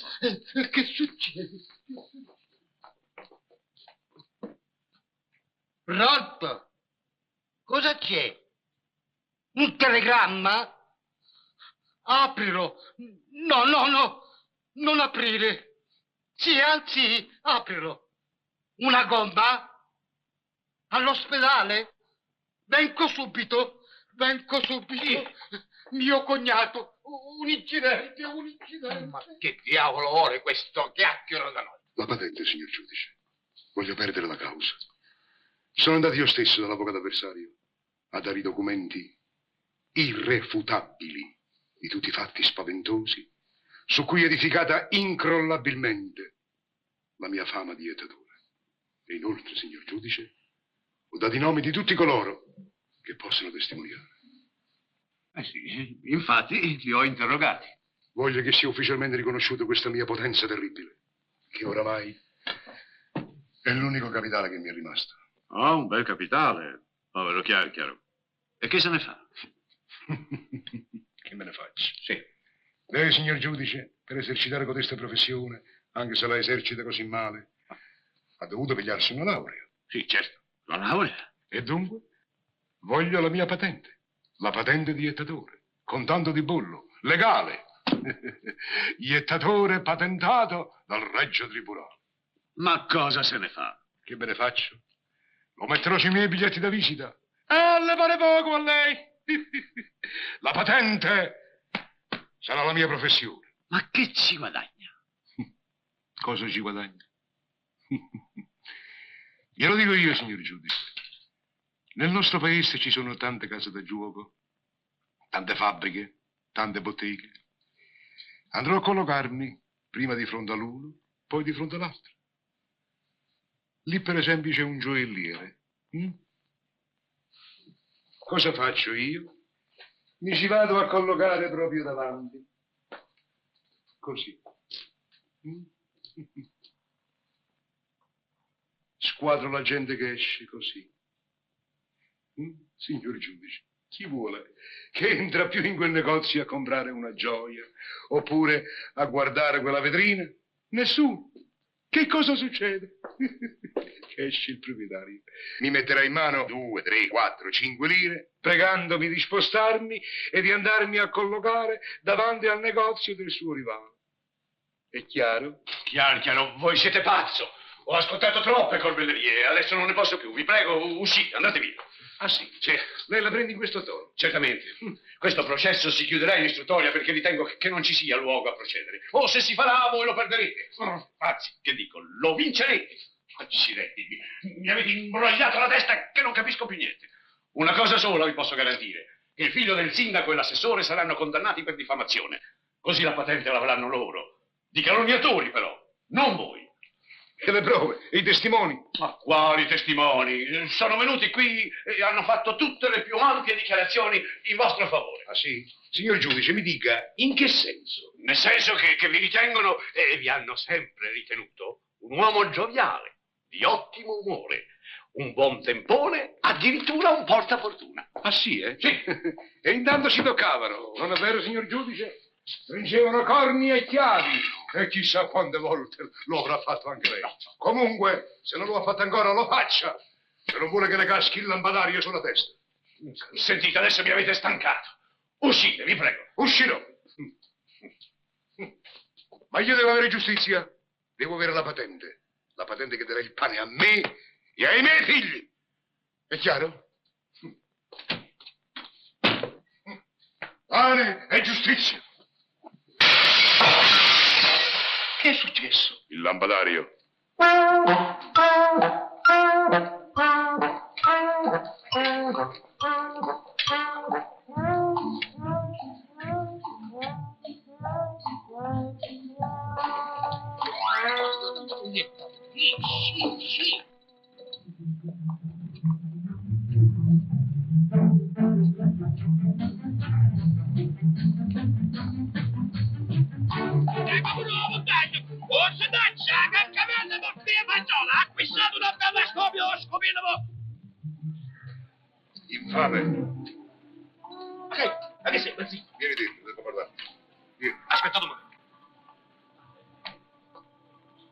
che succede? Pronto? Cosa c'è? Un telegramma? Aprilo. No, non aprire. Sì, anzi, aprilo. Una gomma? All'ospedale? Vengo subito. Mio cognato, un incidente. Ma che diavolo vuole questo chiacchiero da noi? La patente, signor giudice. Voglio perdere la causa. Sono andato io stesso dall'avvocato avversario a dare i documenti irrefutabili di tutti i fatti spaventosi su cui è edificata incrollabilmente la mia fama di jettatore. E inoltre, signor giudice, ho dato i nomi di tutti coloro che possono testimoniare. Sì, infatti li ho interrogati. Voglio che sia ufficialmente riconosciuta questa mia potenza terribile, che oramai è l'unico capitale che mi è rimasto. Oh, un bel capitale, povero Chiarchiaro. E che se ne fa? Che me ne faccio? Sì. Lei, signor giudice, per esercitare codesta professione, anche se la esercita così male, ha dovuto pigliarsi una laurea. Sì, certo, la laurea. E dunque, voglio la mia patente, la patente di jettatore, con tanto di bollo, legale. Jettatore patentato dal Regio Tribunale. Ma cosa se ne fa? Che me ne faccio? Lo metterò sui miei biglietti da visita. Le pare poco a lei? La patente sarà la mia professione. Ma che ci guadagna? Cosa ci guadagna? Glielo dico io, signor giudice. Nel nostro paese ci sono tante case da gioco, tante fabbriche, tante botteghe. Andrò a collocarmi prima di fronte all'uno, poi di fronte all'altro. Lì, per esempio, c'è un gioielliere. Cosa faccio io? Mi ci vado a collocare proprio davanti. Così. Squadro la gente che esce così. Signor giudice, chi vuole che entra più in quel negozio a comprare una gioia oppure a guardare quella vetrina? Nessuno. Che cosa succede? Che esce il proprietario, mi metterà in mano 2, 3, 4, 5 lire, pregandomi di spostarmi e di andarmi a collocare davanti al negozio del suo rivale. È chiaro? Chiaro, voi siete pazzo. Ho ascoltato troppe corbellerie, adesso non ne posso più. Vi prego, uscite, andate via. Ah sì? Sì. Lei la prende in questo tono? Certamente. Questo processo si chiuderà in istruttoria perché ritengo che non ci sia luogo a procedere. O se si farà, voi lo perderete. Anzi, che dico, lo vincerete. Accidenti, mi avete imbrogliato la testa che non capisco più niente. Una cosa sola vi posso garantire, che il figlio del sindaco e l'assessore saranno condannati per diffamazione. Così la patente l'avranno loro. Di calunniatori però, non voi. E le prove? E i testimoni? Ma quali testimoni? Sono venuti qui e hanno fatto tutte le più ampie dichiarazioni in vostro favore. Ah sì? Signor giudice, mi dica, in che senso? Nel senso che vi ritengono, e vi hanno sempre ritenuto, un uomo gioviale, di ottimo umore, un buon tempone, addirittura un portafortuna. Ah sì, eh? Sì. E intanto si toccavano, non è vero, signor giudice? Stringevano corni e chiavi E chissà quante volte lo avrà fatto anche lei. Comunque, se non lo ha fatto ancora, lo faccia. Se non vuole che le caschi il lampadario sulla testa. Sentite, adesso mi avete stancato. Uscite, vi prego. Uscirò. Ma io devo avere giustizia. Devo avere la patente. La patente che darà il pane a me e ai miei figli. È chiaro? Pane e giustizia. Che è successo? Il lampadario. Ecco un nuovo taglio! Forse da ciaga che avete morte faggiola! Acquistate una bella scopia o scopinovo! Infame. Ma che sei, zitto? Vieni dentro, devo parlare. Vieni. Aspetta un momento.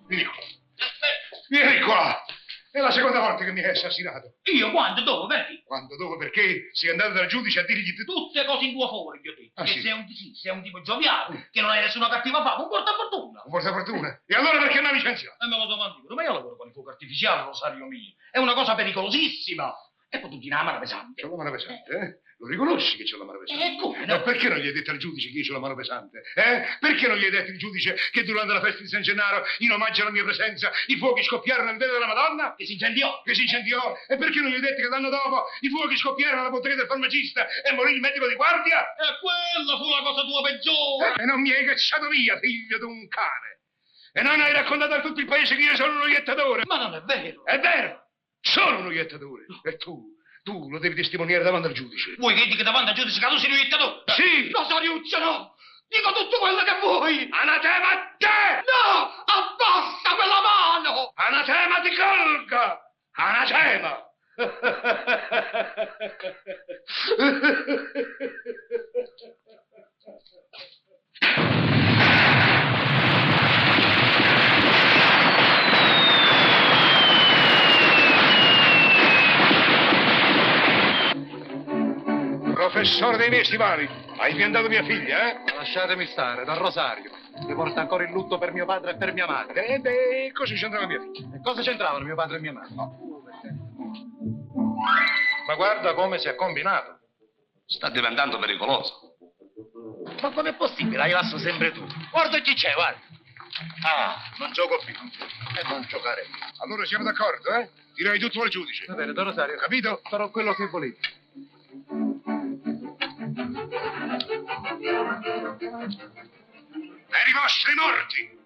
Vieni qua. Vieni qua. È la seconda volta che mi hai assassinato. Io? Quando? Dove? Perché? Quando? Dove? Perché? Sei andato dal giudice a dirgli di tutto. Tutte cose in tuo favore, vi ho detto. Ah, che sì? sei un tipo gioviale, che non hai nessuna cattiva fama, un portafortuna. Un portafortuna. E allora perché mi hai licenziato? E me lo domando, ma io lavoro con il fuoco artificiale, Rosario mio. È una cosa pericolosissima. E poi tu ti la mano pesante. C'ho la mano pesante, eh? Lo riconosci che c'ho la mano pesante? E come no? E perché non gli hai detto al giudice che io c'ho la mano pesante? Perché non gli hai detto al giudice che durante la festa di San Gennaro, in omaggio alla mia presenza, i fuochi scoppiarono nel velo della Madonna? Che si incendiò. Che si incendiò? E perché non gli hai detto che l'anno dopo i fuochi scoppiarono alla bottega del farmacista e morì il medico di guardia? E quella fu la cosa tua peggiore. E non mi hai cacciato via, figlio di un cane. E non hai raccontato a tutto il paese che io sono un iettatore. Ma non è vero. È vero. Sono un iettatore. E tu lo devi testimoniare davanti al giudice. Vuoi che dica davanti al giudice che tu sei un iettatore? Sì. Rosariuccio, no. Dico tutto quello che vuoi. Anatema a te! No! Abbassa quella mano! Anatema ti colga! Anatema! Professore dei miei stivali, hai piantato mia figlia, eh? Lasciatemi stare, da Rosario. Mi porta ancora il lutto per mio padre e per mia madre. E cosa c'entrava mia figlia? E cosa c'entravano mio padre e mia madre? Ma guarda come si è combinato. Sta diventando pericoloso. Ma com'è possibile? Hai lasso sempre tu. Guarda chi c'è, guarda. Ah, non gioco più. E non giocare. Allora siamo d'accordo, eh? Direi tutto al giudice. Va bene, da Rosario. Capito? Farò quello che volete. Per i vostri morti!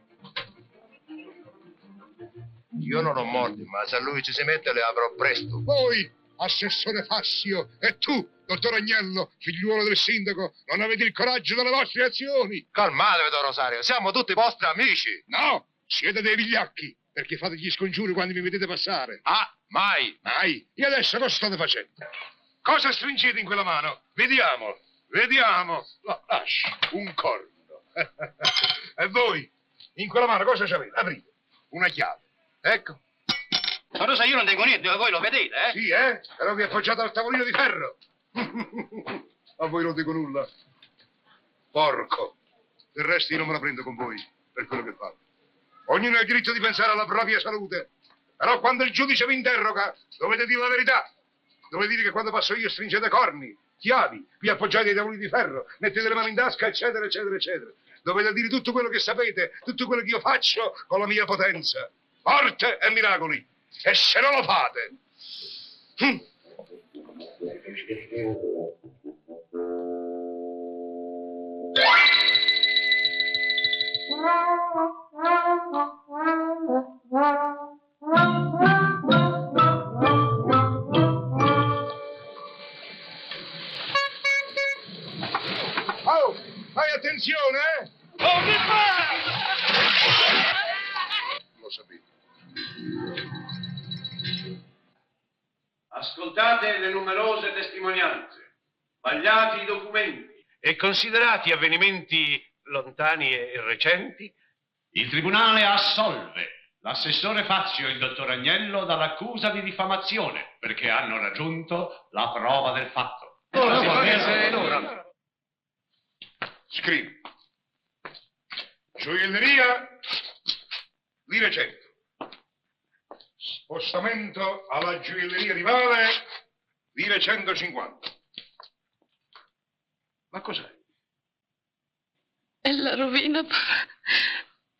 Io non ho morti, ma se lui ci si mette le avrò presto. Voi, assessore Fassio, e tu, dottor Agnello, figliuolo del sindaco, non avete il coraggio delle vostre azioni. Calmatevi, Don Rosario, siamo tutti vostri amici. No, siete dei vigliacchi, perché fate gli scongiuri quando mi vedete passare. Ah, mai. Mai? E adesso cosa state facendo? Cosa stringete in quella mano? Vediamo, vediamo. Lasci, un corno. E voi, in quella mano cosa c'avete? Aprite. Una chiave. Ecco. Ma Rosa, io non tengo niente, voi lo vedete, eh? Sì, però vi appoggiate al tavolino di ferro. A voi non dico nulla. Porco. Del resto io non me la prendo con voi, per quello che fate. Ognuno ha il diritto di pensare alla propria salute. Però quando il giudice vi interroga, dovete dire la verità. Dovete dire che quando passo io stringete corni, chiavi, vi appoggiate ai tavolini di ferro, mettete le mani in tasca, eccetera, eccetera, eccetera. Dovete dire tutto quello che sapete, tutto quello che io faccio con la mia potenza. Morte e miracoli. E se non lo fate... Oh, fai attenzione, eh? Oh, che fa? Lo sapevo. Ascoltate le numerose testimonianze, vagliati i documenti e considerati avvenimenti lontani e recenti, Il tribunale assolve l'assessore Fazio e il dottor Agnello dall'accusa di diffamazione perché hanno raggiunto la prova del fatto. Scrivi. Gioielleria, lire 100. Spostamento alla gioielleria rivale, lire 150. Ma cos'è? È la rovina, papà.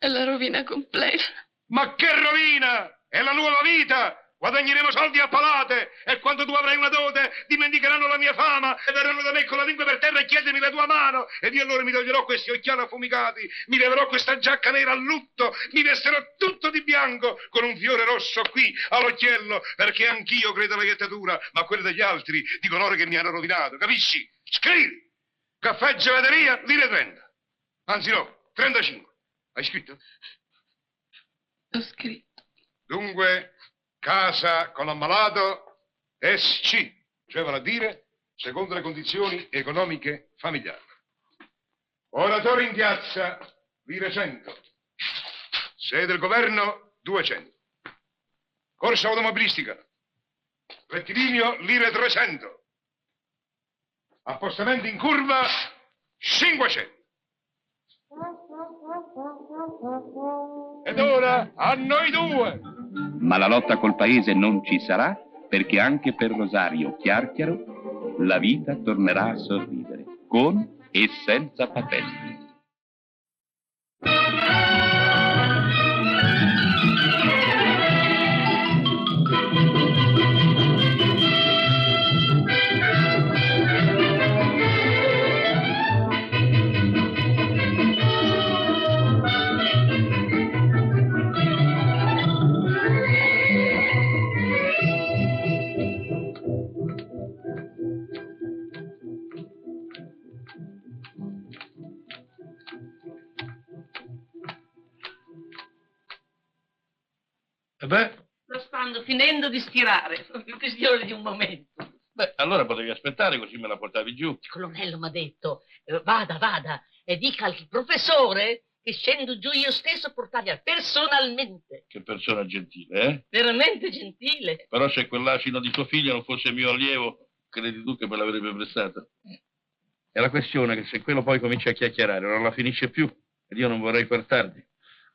È la rovina completa. Ma che rovina! È la nuova vita! Guadagneremo soldi a palate e quando tu avrai una dote dimenticheranno la mia fama e verranno da me con la lingua per terra e chiedermi la tua mano ed io allora mi toglierò questi occhiali affumicati, mi leverò questa giacca nera a lutto, mi vesterò tutto di bianco con un fiore rosso qui all'occhiello perché anch'io credo alla iettatura, ma quelle degli altri di coloro che mi hanno rovinato, capisci? Scrivi! Caffè gelateria, lire 30. Anzi no, 35. Hai scritto? Ho scritto. Dunque, casa con l'ammalato SC, cioè vale a dire secondo le condizioni economiche familiari. Oratore in piazza, lire 100. Sede del governo, 200. Corsa automobilistica, rettilineo, lire 300. Appostamento in curva, 500. Ed ora a noi due! Ma la lotta col paese non ci sarà perché anche per Rosario Chiarchiaro la vita tornerà a sorridere, con e senza patenti. Beh, Lo stanno finendo di stirare, è questione di un momento. Beh, allora potevi aspettare così me la portavi giù. Il colonnello mi ha detto, vada, e dica al professore che scendo giù io stesso a portargliela personalmente. Che persona gentile, eh? Veramente gentile. Però se quell'asino di tuo figlio non fosse mio allievo, credi tu che me l'avrebbe prestato? È la questione che se quello poi comincia a chiacchierare non la finisce più, ed io non vorrei far tardi.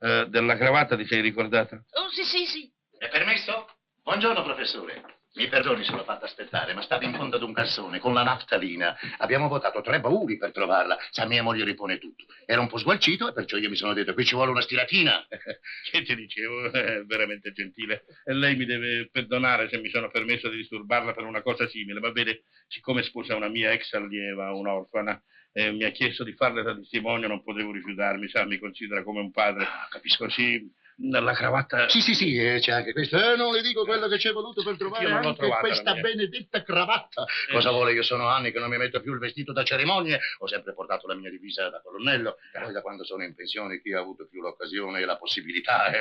Della cravatta ti sei ricordata? Oh, sì. È permesso? Buongiorno, professore. Mi perdoni se l'ho fatta aspettare, ma stavo in fondo ad un cassone con la naftalina. Abbiamo votato 3 bauli per trovarla. Sa, mia moglie ripone tutto. Era un po' sgualcito e perciò io mi sono detto qui ci vuole una stiratina. Che ti dicevo? È veramente gentile. E lei mi deve perdonare se mi sono permesso di disturbarla per una cosa simile. Va bene, siccome sposa una mia ex allieva, un'orfana, mi ha chiesto di farle da testimonio, non potevo rifiutarmi, sa, mi considera come un padre. Capisco. Così, la cravatta... Sì, c'è anche questo. Non le dico quello che ci è voluto per trovare Io non l'ho anche trovata, questa la mia. benedetta cravatta. Cosa vuole? Io sono anni che non mi metto più il vestito da cerimonie. Ho sempre portato la mia divisa da colonnello. Poi da quando sono in pensione chi ha avuto più l'occasione e la possibilità.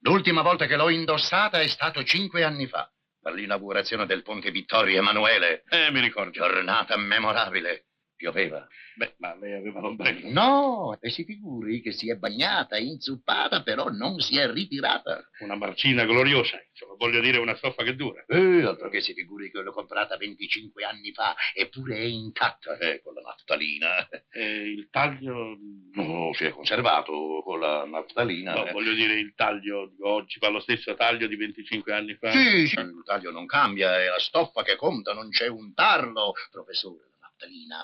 L'ultima volta che l'ho indossata è stato 5 anni fa, per l'inaugurazione del Ponte Vittorio Emanuele. Mi ricordo. Giornata memorabile. Pioveva. Beh, ma lei aveva l'ombrello. No, e si figuri che si è bagnata, inzuppata, però non si è ritirata. Una marcina gloriosa, insomma, voglio dire una stoffa che dura. Altro che si figuri che l'ho comprata 25 anni fa, eppure è intatta, con la naftalina. Il taglio... No, si è conservato con la naftalina. No, voglio dire il taglio di oggi, fa lo stesso taglio di 25 anni fa. Sì, il taglio non cambia, è la stoffa che conta, non c'è un tarlo, professore.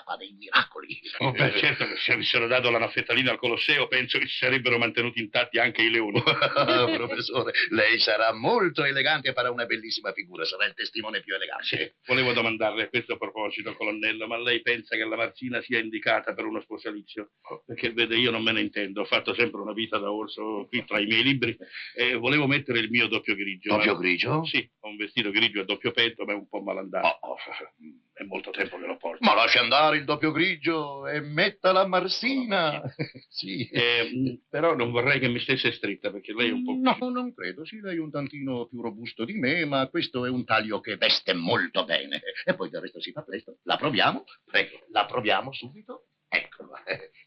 Fa dei miracoli. Oh, beh, certo che se avessero dato la naffettalina al Colosseo penso che si sarebbero mantenuti intatti anche i leoni. Professore, lei sarà molto elegante e farà una bellissima figura, sarà il testimone più elegante. Sì, volevo domandarle a questo proposito, colonnello, ma lei pensa che la marcina sia indicata per uno sposalizio? Perché vede, io non me ne intendo, ho fatto sempre una vita da orso qui tra i miei libri e volevo mettere il mio doppio grigio. Doppio grigio? Sì, ho un vestito grigio a doppio petto, ma è un po' malandato. È molto tempo che lo porto. Ma lascia andare il doppio grigio e metta la marsina. Sì. Però non vorrei che mi stesse stretta, perché lei è un po'... No, non credo. Sì, lei è un tantino più robusto di me, ma questo è un taglio che veste molto bene. E poi del resto si fa presto. La proviamo? Prego, la proviamo subito. Ecco,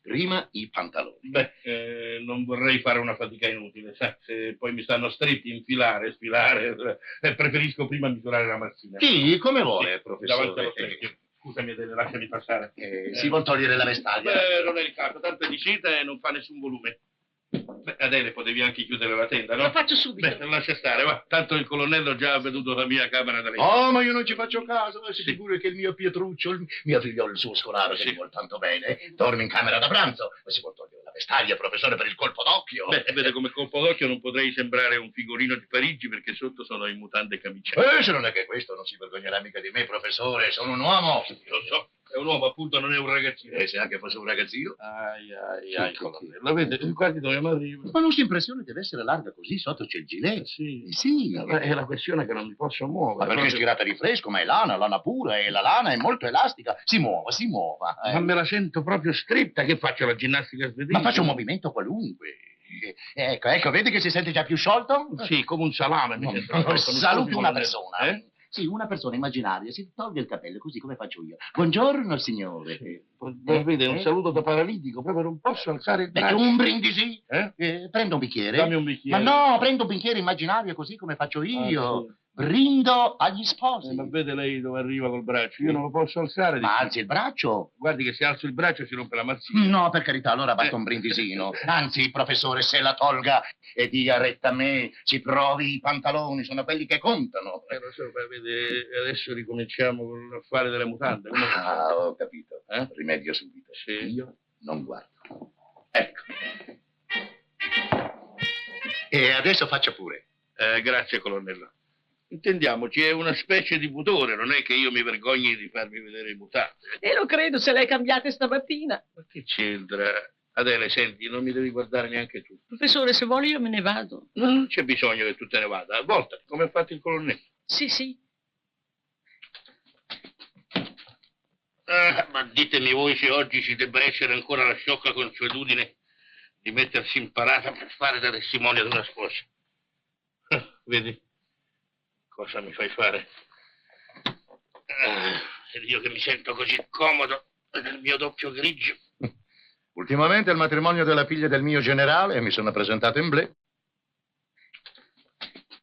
prima i pantaloni. Beh, non vorrei fare una fatica inutile, sa? Se poi mi stanno stretti, infilare, sfilare, preferisco prima misurare la mazzina. Sì, come vuole, professore. Davanti allo specchio. Scusami Adele, lasciami passare. Si vuol togliere la vestaglia. Beh, non è il caso, tanto è di seta e non fa nessun volume. Beh, Adele, potevi anche chiudere la tenda, no? Lo faccio subito. Beh, lascia stare, va. Tanto il colonnello già ha veduto la mia camera da letto. Oh, ma io non ci faccio caso, si figuri che il mio Pietruccio, il mio figlio, il suo scolaro, che mi vuol tanto bene, dorme in camera da pranzo, ma si vuol togliere la vestaglia, professore, per il colpo d'occhio. Beh, vede, come colpo d'occhio non potrei sembrare un figurino di Parigi perché sotto sono in mutande e camicia. Se non è che questo, non si vergognerà mica di me, professore, sono un uomo. Lo so, è un uomo, appunto, non è un ragazzino. E se anche fosse un ragazzino? Ai, colonnello, vede, guardi dove arriva. Ma non si impressione deve essere larga così, sotto c'è il gilet. Sì. È la questione che non mi posso muovere. Ma perché è stirata di fresco, ma è lana pura, e la lana è molto elastica. Si muova. Ma me la sento proprio stretta, che faccio la ginnastica svedese? Ma faccio un movimento qualunque. Ecco, vedi che si sente già più sciolto? Sì, come un salame. Saluti una persona. Sì, una persona immaginaria, si toglie il capello così come faccio io. Buongiorno, signore. Vede, un saluto da paralitico, proprio non posso alzare il braccio. Un brindisi? Prendo un bicchiere. Dammi un bicchiere. Ma no, prendo un bicchiere immaginario così come faccio io. Sì. Brindo agli sposi. Ma vede lei dove arriva col braccio? Io non lo posso alzare. Ma alzi il braccio? Guardi che se alzo il braccio si rompe la mazzina. No, per carità, allora basta un brindisino. Anzi, professore, se la tolga e dia retta a me, si provi i pantaloni, sono quelli che contano. Lo so, vede, adesso ricominciamo con l'affare delle mutande. Ho capito. Rimedio subito. Sì. Io non guardo. Ecco. E adesso faccia pure. Grazie, colonnello. Intendiamoci, è una specie di pudore, non è che io mi vergogni di farmi vedere i mutande. E lo credo, se le hai cambiate stamattina. Ma che c'entra? Adele, senti, non mi devi guardare neanche tu. Professore, se vuole io me ne vado. No, non c'è bisogno che tu te ne vada. Voltati, come ha fatto il colonnello. Sì. Ma ditemi voi se oggi ci debba essere ancora la sciocca consuetudine di mettersi in parata per fare da testimone ad una sposa. Vedi? Cosa mi fai fare? Ed io che mi sento così comodo nel mio doppio grigio. Ultimamente è il matrimonio della figlia del mio generale e mi sono presentato in blé.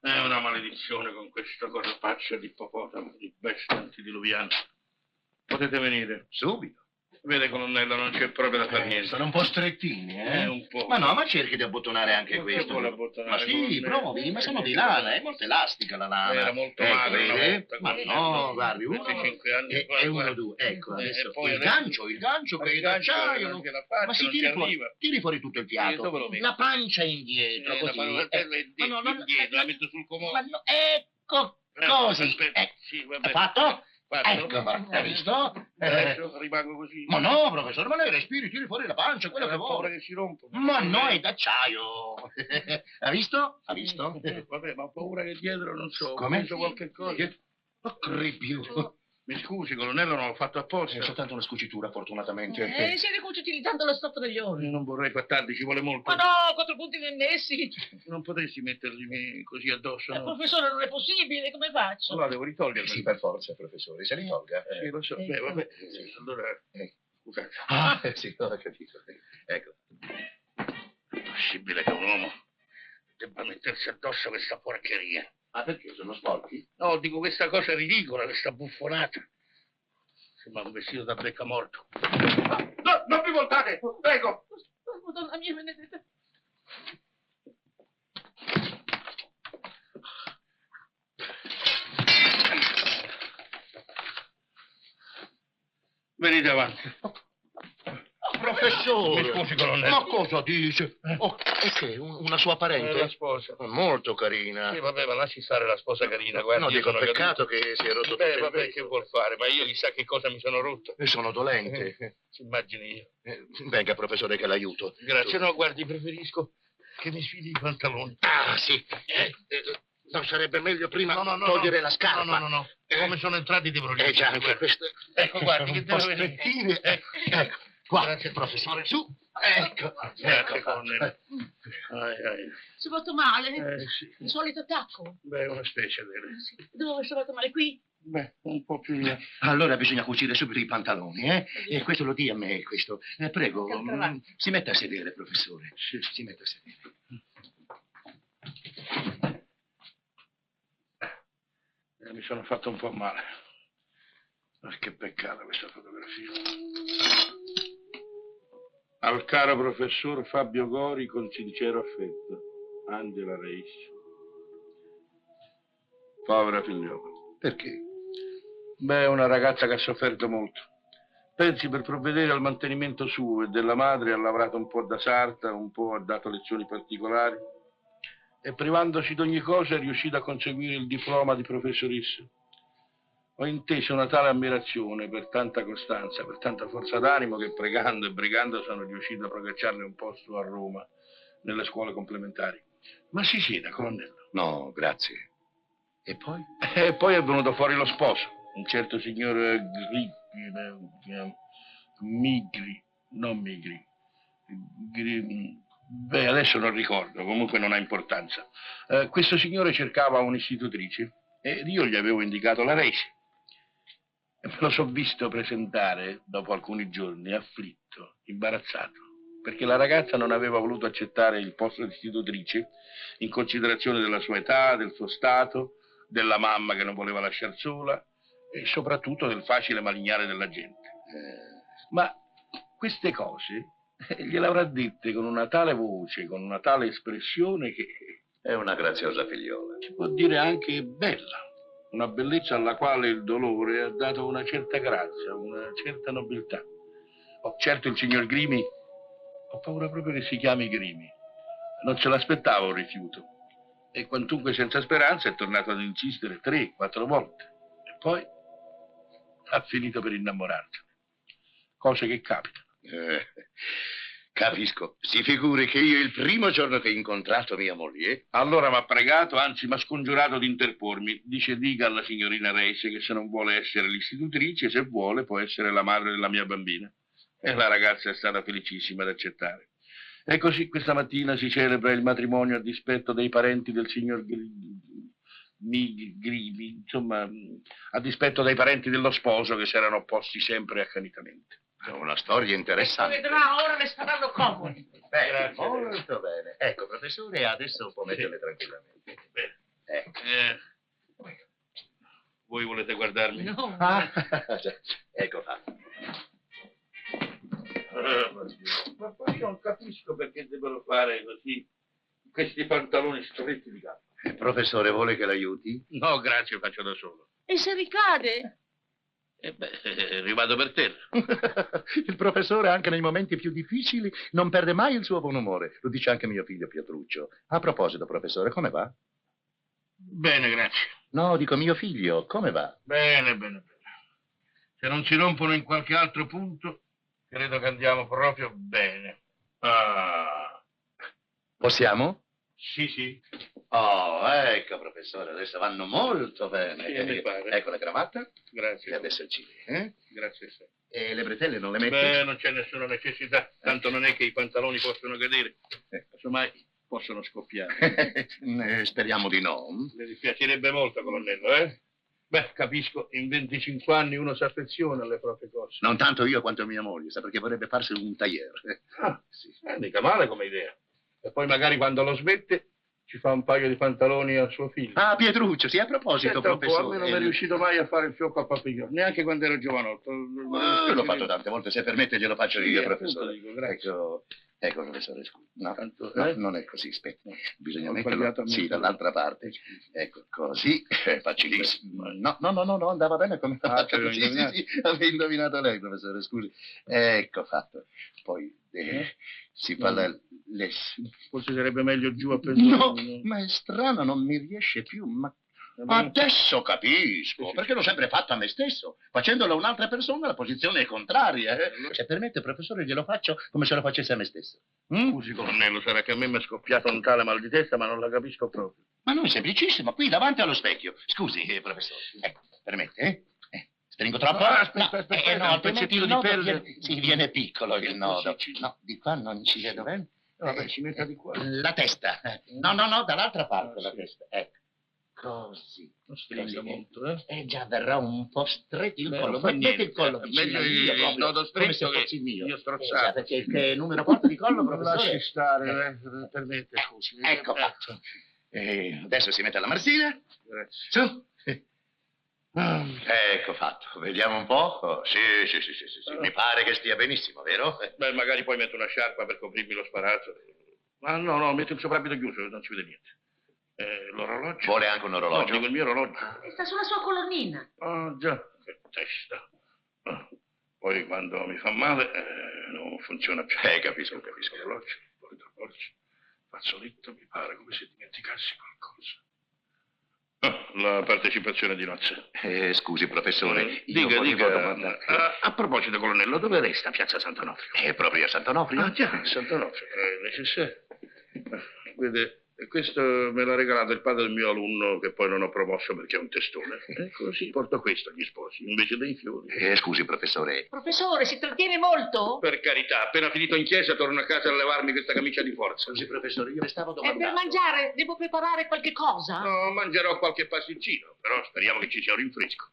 È una maledizione con questo corpaccio di ippopotamo, di bestia antidiluviana. Potete venire. Subito. Vede, colonnello, non c'è proprio da fare niente. Sono un po' strettini, Un po'. Ma no, ma cerchi di abbottonare anche questo. Ma sì, provi, ma sono di lana, è molto elastica la lana. Era molto magra una volta. Ma no, guardi, uno 25 anni e uno, due. Ecco, adesso il gancio che è d'acciaio. Ma si tiri fuori tutto il fiato. La pancia indietro, così. Indietro, la metto sul comodo. Ma no, ecco, così. Sì, vabbè. È fatto? Ecco, hai visto? Adesso rimango così. Ma no, professore, ma lei respiri, tiri fuori la pancia, quello che vuole. Che si rompe. Ma no, è d'acciaio. Ha visto? Vabbè, ma ho paura che dietro, non so, come? ho preso qualche cosa. Ma crepio. Mi scusi, colonnello, non l'ho fatto apposta. È soltanto una scucitura, fortunatamente. Siete cuciti tanto lo stato degli occhi. Non vorrei far tardi, ci vuole molto. Ma no, 4 punti ben messi. Non potessi metterli così addosso, no? Professore, non è possibile, come faccio? Allora, devo ritoglierli. Sì, per forza, professore, se li tolga. Sì, lo so. Beh, vabbè. Allora, scusate. Sì, ho capito. Ecco. È possibile che un uomo debba mettersi addosso questa porcheria? Ma perché sono sporchi? No, dico, questa cosa è ridicola, questa buffonata. Sembra un vestito da beccamorto. No, non vi voltate, prego. Madonna mia benedetta. Venite avanti. Professore! Mi scusi, colonnello. Ma cosa dice? E che? Una sua parente? La sposa. Molto carina. Sì, vabbè, ma lasci stare la sposa carina, guarda. No, dico, peccato che si è rotto tutto il vabbè, che vuol fare? Ma io chissà che cosa mi sono rotto. E sono dolente. Si immagini io. Venga, professore, che l'aiuto. Grazie, no, guardi, preferisco che mi sfili i pantaloni. Ah, sì. Non sarebbe meglio prima togliere la scarpa? No. Come sono entrati devono dire. Già, anche queste... Ecco, guardi, che devo venire. Ecco. Qua, grazie, professore, su. Ecco. Colonnello. Si è fatto male? Sì. Il solito attacco? Beh, una specie di... Dove si è fatto male? Qui? Beh, un po' più in là. Allora bisogna cucire subito i pantaloni, eh? E questo lo dia a me, questo. Prego, si metta a sedere, professore. Si metta a sedere. Mi sono fatto un po' male. Ma che peccato questa fotografia. Al caro professor Fabio Gori con sincero affetto. Angela Reis. Povera figliola. Perché? Beh, è una ragazza che ha sofferto molto. Pensi, per provvedere al mantenimento suo e della madre ha lavorato un po' da sarta, un po' ha dato lezioni particolari e privandosi di ogni cosa è riuscita a conseguire il diploma di professoressa. Ho inteso una tale ammirazione per tanta costanza, per tanta forza d'animo che pregando e brigando sono riuscito a procacciarle un posto a Roma, nelle scuole complementari. Ma si sieda, colonnello. No, grazie. E poi? E poi è venuto fuori lo sposo, un certo signor Migri. Beh, adesso non ricordo, comunque non ha importanza. Questo signore cercava un'istitutrice e io gli avevo indicato la Reisi. Me lo so visto presentare dopo alcuni giorni, afflitto, imbarazzato, perché la ragazza non aveva voluto accettare il posto di istitutrice in considerazione della sua età, del suo stato, della mamma che non voleva lasciar sola e soprattutto del facile malignare della gente. Ma queste cose gliel'avrà dette con una tale voce, con una tale espressione che... È una graziosa figliola. Si può dire anche bella. Una bellezza alla quale il dolore ha dato una certa grazia, una certa nobiltà. Oh, certo il signor Grimi, ho paura proprio che si chiami Grimi. Non se l'aspettava un rifiuto. E quantunque senza speranza è tornato ad insistere 3-4 volte. E poi ha finito per innamorarsene. Cose che capitano. Capisco. Si figuri che io il primo giorno che ho incontrato mia moglie... Allora mi ha pregato, anzi mi ha scongiurato di interpormi. Dica alla signorina Reis che se non vuole essere l'istitutrice, se vuole può essere la madre della mia bambina. E la ragazza è stata felicissima ad accettare. E così questa mattina si celebra il matrimonio a dispetto dei parenti del signor Grimi, insomma, a dispetto dei parenti dello sposo che si erano opposti sempre accanitamente. È una storia interessante. Vedrà, ora le staranno comodi. Bene, molto bene. Ecco, professore, adesso può metterle tranquillamente. Bene. Ecco. Voi volete guardarmi? No. Ecco fatto. Ma poi io non capisco perché devono fare così questi pantaloni stretti di gamba. Professore, vuole che l'aiuti? No, grazie, faccio da solo. E se ricade? Rivado per terra. Il professore, anche nei momenti più difficili, non perde mai il suo buon umore. Lo dice anche mio figlio Pietruccio. A proposito, professore, come va? Bene, grazie. No, dico mio figlio, come va? Bene. Se non si rompono in qualche altro punto, credo che andiamo proprio bene. Possiamo? Sì. Oh, ecco, professore, adesso vanno molto bene. Sì, mi pare. Ecco la cravatta. Grazie. E adesso il gilet, Grazie a te. E le bretelle non le metti? Beh, non c'è nessuna necessità. Tanto non è che i pantaloni possono cadere. Casomai possono scoppiare. Speriamo di no. Le dispiacerebbe molto, colonnello, eh? Beh, capisco, in 25 anni uno si affeziona alle proprie cose. Non tanto io quanto mia moglie, sa, perché vorrebbe farsi un tailleur. Sì. Mica male come idea. E poi magari quando lo smette ci fa un paio di pantaloni al suo figlio. Ah, Pietruccio, sì, a proposito, professore. A me non è riuscito mai a fare il fiocco a Papillon, neanche quando ero giovanotto. L'ho fatto tante volte, se permette glielo faccio io, professore. Dico, grazie. Ecco, professore, scusi. No, Tanto, non è così, aspetta. Bisogna Ho metterlo, sbagliato a sì, metterlo. dall'altra parte. Ecco, così, facilissimo. No, andava bene come l'ha fatto. avevo indovinato. Sì, aveva indovinato lei, professore, scusi. Ecco, fatto. Poi si fa le... Forse sarebbe meglio giù a pensare. No, ma è strano, non mi riesce più, ma... Adesso capisco, perché l'ho sempre fatto a me stesso. Facendolo a un'altra persona la posizione è contraria. Se permette, professore, glielo faccio come se lo facesse a me stesso. Scusi, colonnello, sarà che a me mi è scoppiato un tale mal di testa, ma non la capisco proprio. Ma no, è semplicissimo, qui davanti allo specchio. Scusi, professore, ecco, permette, Stringo troppo? Aspetta, no, un altrimenti pezzettino il di nodo pelle. viene piccolo il nodo. No, di qua non ci vedo bene. Vabbè, ci metta di qua. La testa. No, dall'altra parte la testa, ecco. Così. Non stringa molto, eh? Già verrà un po' stretto il Beh, collo. non fa Mettete niente. il collo vicino al Meglio mio, il proprio, nodo come se stretto fossi il mio. io Già, strozzato. perché che numero porta di collo, professore? Lasci stare, permette, scusi. Ecco fatto. Adesso si mette alla marsina. Su. Ecco fatto. Vediamo un po'. Oh, sì. Mi pare che stia benissimo, vero? Beh, magari poi metto una sciarpa per coprirmi lo sparazzo. Ma no, metto il soprabito chiuso, non si vede niente. L'orologio? Vuole anche un orologio? No, dico il mio orologio. Sta sulla sua colonnina. Ah, già, che testa. Poi quando mi fa male non funziona più. Capisco. L'orologio, fazzoletto, mi pare come se dimenticassi qualcosa. La partecipazione di nozze. Scusi, professore. Dica. A proposito, colonnello, dove resta Piazza Sant'Onofrio? Proprio a Sant'Onofrio? Ah, già, Sant'Onofrio. Necessario. Vede, questo me l'ha regalato il padre del mio alunno, che poi non ho promosso perché è un testone. E così porto questo agli sposi, invece dei fiori. Scusi, professore. Professore, si trattiene molto? Per carità, appena finito in chiesa torno a casa a levarmi questa camicia di forza. Scusi, professore, io le stavo E domandando. per mangiare devo preparare qualche cosa? No, mangerò qualche passeggino, però speriamo che ci sia un rinfresco.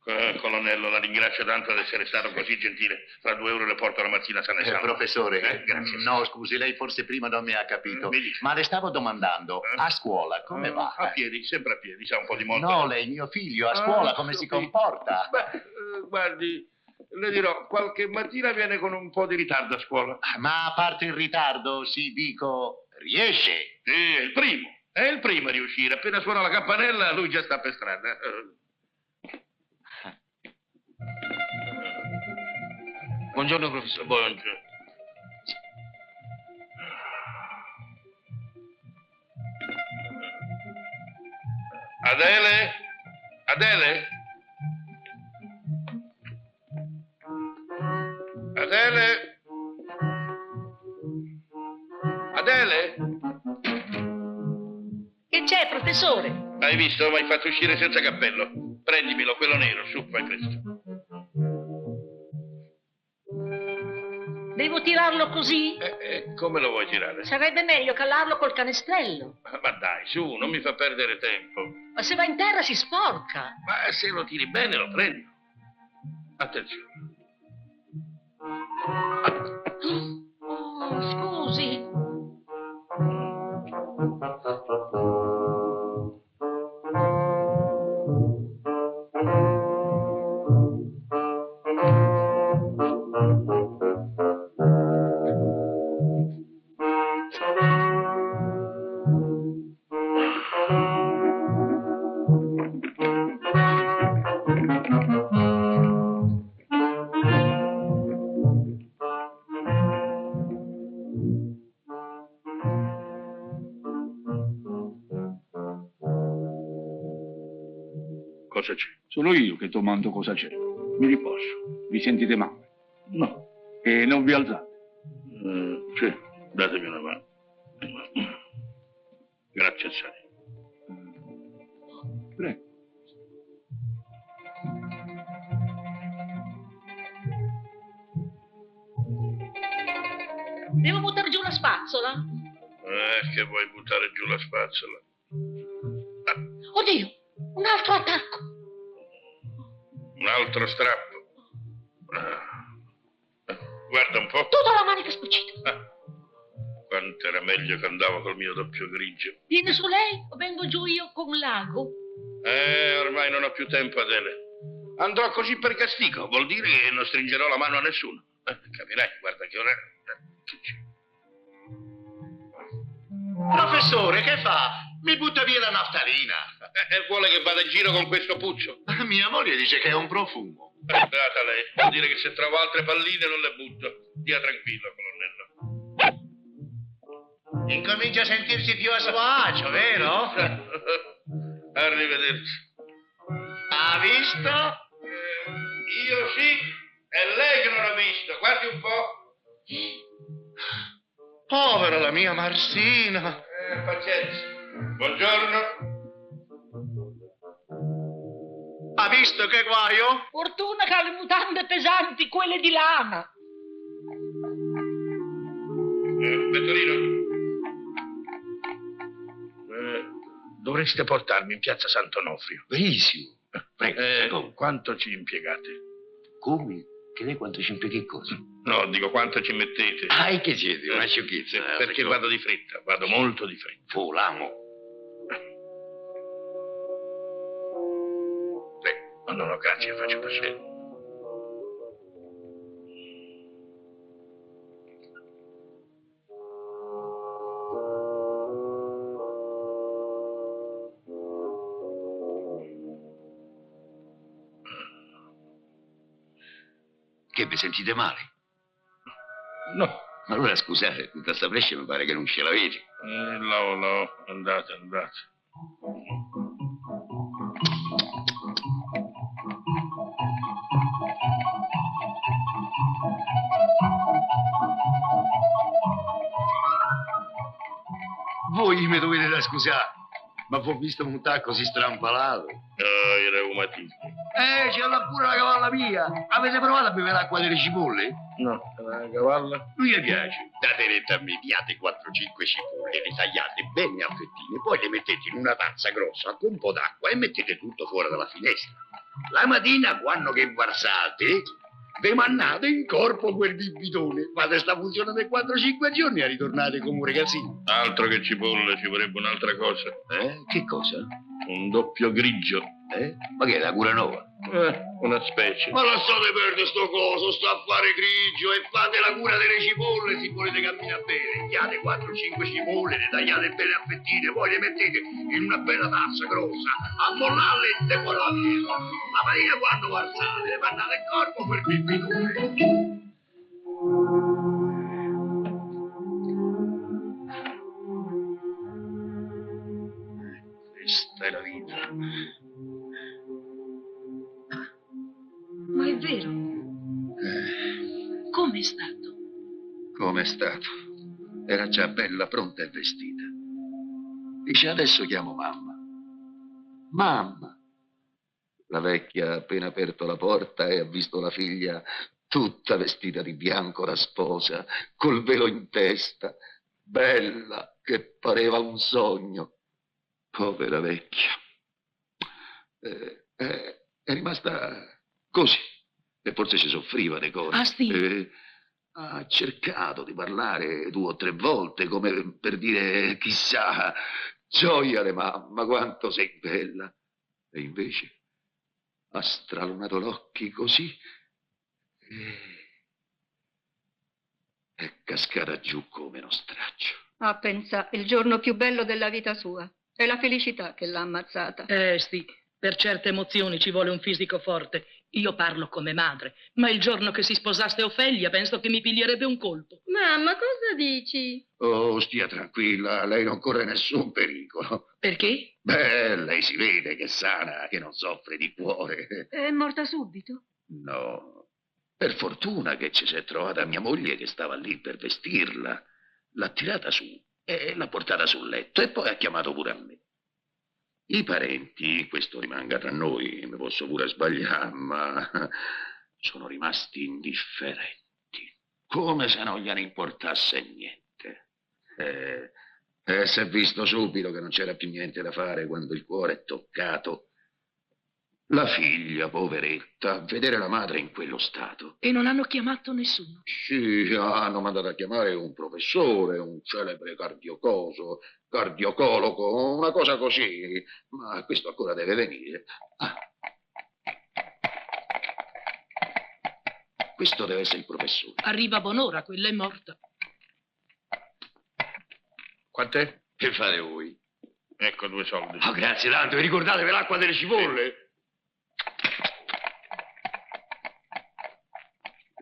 Colonnello, la ringrazio tanto di essere stato così gentile. Fra 2 euro le porto la mattina sana e salva. Professore, grazie. No, scusi, lei forse prima non mi ha capito. Ma le stavo domandando, a scuola come va? A piedi, sempre a piedi, sa un po' di molto. No, lei, mio figlio, a scuola come si comporta? Beh, guardi, le dirò, qualche mattina viene con un po' di ritardo a scuola. Ma a parte il ritardo, riesce. Sì, è il primo a riuscire. Appena suona la campanella, lui già sta per strada. Buongiorno, professore. Buongiorno. Adele? Adele? Adele? Adele? Che c'è, professore? Hai visto? Mi hai fatto uscire senza cappello. Prendimelo, quello nero, su, fai presto. Devo tirarlo così? Come lo vuoi tirare? Sarebbe meglio calarlo col canestrello. Ma dai, su, non mi fa perdere tempo. Ma se va in terra si sporca. Ma se lo tiri bene lo prendi. Attenzione. Oh, scusi. Cosa c'è? Sono io che domando cosa c'è. Mi riposo. Vi sentite male? No. E non vi alzate? Sì, datemi una mano. Grazie assai. Prego. Devo buttare giù la spazzola? Che vuoi buttare giù la spazzola? Oddio, un altro attacco. Un altro strappo. Guarda un po'. Tutta la manica spuccita. Quanto era meglio che andavo col mio doppio grigio. Viene su lei o vengo giù io con l'ago? Ormai non ho più tempo, Adele. Andrò così per castigo, vuol dire che non stringerò la mano a nessuno. Capirai, guarda che ora... Che c'è? Professore, che fa? Mi butta via la naftalina. E vuole che vada in giro con questo puccio? Mia moglie dice che è un profumo. Beata lei, vuol dire che se trovo altre palline non le butto. Dia tranquillo, colonnello. Incomincia a sentirsi più a suo agio, vero? Arrivederci. Ha visto? Io sì, è lei che non ha visto. Guardi un po'. Povera la mia Marsina. Pazienza. Buongiorno. Ha visto che guaio? Fortuna che ha le mutande pesanti, quelle di lana. Pettorino. Dovreste portarmi in piazza Sant'Onofrio. Benissimo. Prego. Quanto ci impiegate? Come? Che lei quanto ci impieghi cosa? No, dico quanto ci mettete. Ah, e che siete? Una sciocchezza. Perché vado di fretta, vado molto di fretta. Volamo. No, no, grazie, faccio da sé. Che vi sentite male? No. Allora scusate, tutta sta brescia mi pare che non ce l'avete. No, andate. Voi mi dovete da scusare, ma vi ho visto montare così strampalato. I reumatismi. C'è pure la cavalla mia. Avete provato a bere l'acqua delle cipolle? No, la cavalla? Lui gli piace. Date retta a me, piate 4-5 cipolle, le tagliate bene a fettine, poi le mettete in una tazza grossa con un po' d'acqua e mettete tutto fuori dalla finestra. La mattina, quando che varsate, vi mannate in corpo quel bibitone. Fate sta funzione per 4-5 giorni e ritornate come un ragazzino. Altro che cipolle, ci vorrebbe un'altra cosa. Che cosa? Un doppio grigio. Ma che è la cura nuova? Una specie. Ma lasciate perdere sto coso, sto a fare grigio e fate la cura delle cipolle se volete camminare bene. Piate 4-5 cipolle, le tagliate bene a fettine, poi le mettete in una bella tazza grossa, a mollarle e poi la fiera. La mattina quando varsate, le mandate in corpo quel bibitone. Questa è la vita. Ma è vero? Come è stato? Come è stato? Era già bella, pronta e vestita. Dice, adesso chiamo mamma. Mamma. La vecchia ha appena aperto la porta e ha visto la figlia tutta vestita di bianco da sposa, col velo in testa, bella, che pareva un sogno. Povera vecchia. È rimasta così. E forse si soffriva dei cose. Ah, sì? Ha cercato di parlare 2 o 3 volte, come per dire, chissà, gioia di mamma, quanto sei bella. E invece ha stralunato l'occhio così e è cascata giù come uno straccio. Ah, pensa, il giorno più bello della vita sua. È la felicità che l'ha ammazzata. Sì, per certe emozioni ci vuole un fisico forte. Io parlo come madre, ma il giorno che si sposasse Ofelia penso che mi piglierebbe un colpo. Mamma, cosa dici? Oh, stia tranquilla, lei non corre nessun pericolo. Perché? Beh, lei si vede che è sana, che non soffre di cuore. È morta subito? No, per fortuna che ci si è trovata mia moglie che stava lì per vestirla. L'ha tirata su e l'ha portata sul letto e poi ha chiamato pure a me. I parenti, questo rimanga tra noi, mi posso pure sbagliare, ma sono rimasti indifferenti, come se non gliene importasse niente. Si è visto subito che non c'era più niente da fare quando il cuore è toccato. La figlia, poveretta, a vedere la madre in quello stato. E non hanno chiamato nessuno? Sì, hanno mandato a chiamare un professore, un celebre cardiocologo, una cosa così, ma questo ancora deve venire. Questo deve essere il professore. Arriva a buon'ora, quella è morta. Quant'è? Che fate voi? Ecco 2 soldi. Oh, grazie tanto, vi ricordate per l'acqua delle cipolle?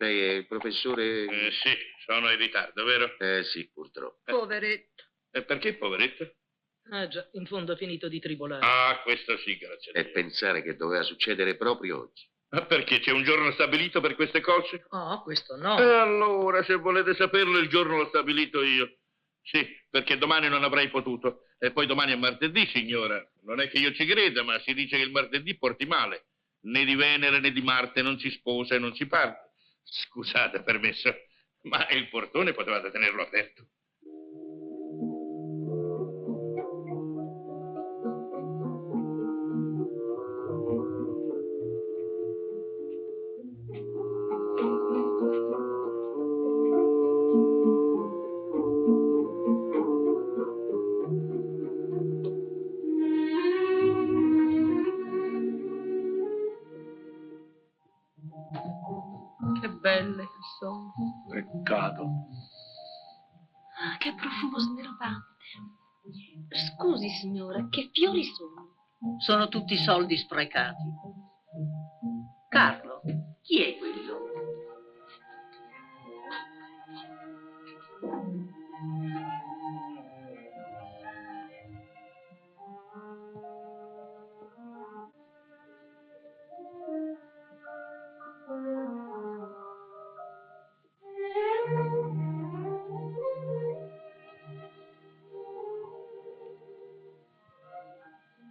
Lei è il professore? Sì, sono in ritardo, vero? Sì, purtroppo. Poveretto. E perché, poveretto? Ah già, in fondo ha finito di tribolare. Ah, questo sì, grazie a E Dio. pensare che doveva succedere proprio oggi. Ma perché c'è un giorno stabilito per queste cose? Oh, questo no. E allora, se volete saperlo, il giorno l'ho stabilito io. Sì, perché domani non avrei potuto. E poi domani è martedì, signora. Non è che io ci creda, ma si dice che il martedì porti male. Né di Venere né di Marte non si sposa e non si parte. Scusate, permesso, ma il portone potevate tenerlo aperto. belle che sono. Peccato. Ah, che profumo snervante. Scusi, signora, che fiori sono? Sono tutti soldi sprecati. Carlo, chi è quello?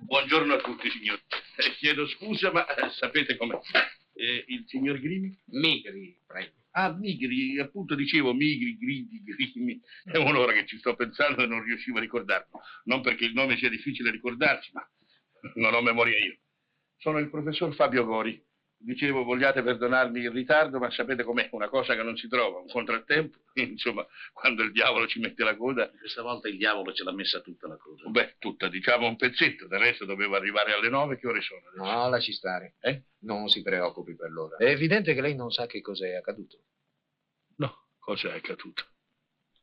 Buongiorno a tutti, signori. Chiedo scusa, ma sapete com'è? Il signor Grimi? Migri, prego. Ah, Migri, appunto dicevo, Migri, Grimi. È un'ora che ci sto pensando e non riuscivo a ricordarlo. Non perché il nome sia difficile ricordarsi, ma non ho memoria io. Sono il professor Fabio Gori. Dicevo, vogliate perdonarmi il ritardo, ma sapete com'è? Una cosa che non si trova, un contrattempo. Insomma, quando il diavolo ci mette la coda... Questa volta il diavolo ce l'ha messa tutta la coda. Beh, tutta, diciamo un pezzetto. Del resto dovevo arrivare alle 9. Che ore sono adesso? No, lasci stare. Non si preoccupi per l'ora. È evidente che lei non sa che cos'è accaduto. No, cosa è accaduto?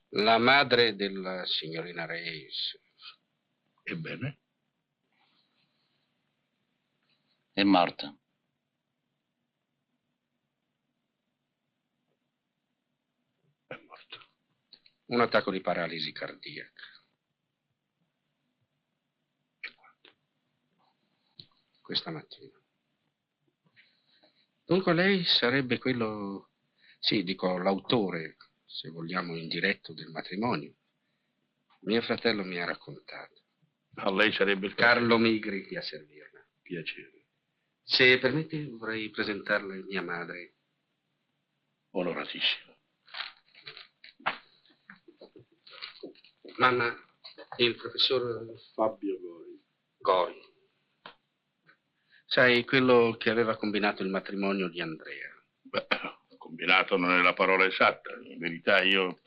La madre della signorina Reis. Ebbene? È morta. Un attacco di paralisi cardiaca. Questa mattina. Dunque lei sarebbe quello, sì, dico l'autore, se vogliamo, indiretto del matrimonio. Mio fratello mi ha raccontato. A lei sarebbe il Carlo Migri a servirla. Piacere. Se permette vorrei presentarle mia madre. Onoratissimo. Mamma, il professor Fabio Gori. Gori. Sai, quello che aveva combinato il matrimonio di Andrea. Beh, combinato non è la parola esatta. In verità io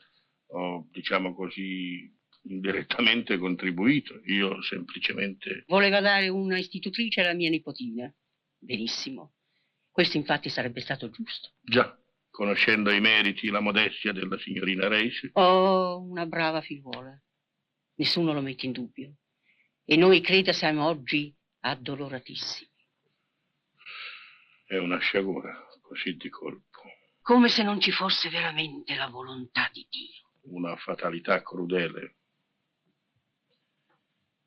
ho, diciamo così, indirettamente contribuito. Io semplicemente... Voleva dare una istitutrice alla mia nipotina. Benissimo. Questo infatti sarebbe stato giusto. Già, conoscendo i meriti e la modestia della signorina Reis. Oh, una brava figliuola. Nessuno lo mette in dubbio. E noi, creda, siamo oggi addoloratissimi. È una sciagura, così di colpo. Come se non ci fosse veramente la volontà di Dio. Una fatalità crudele.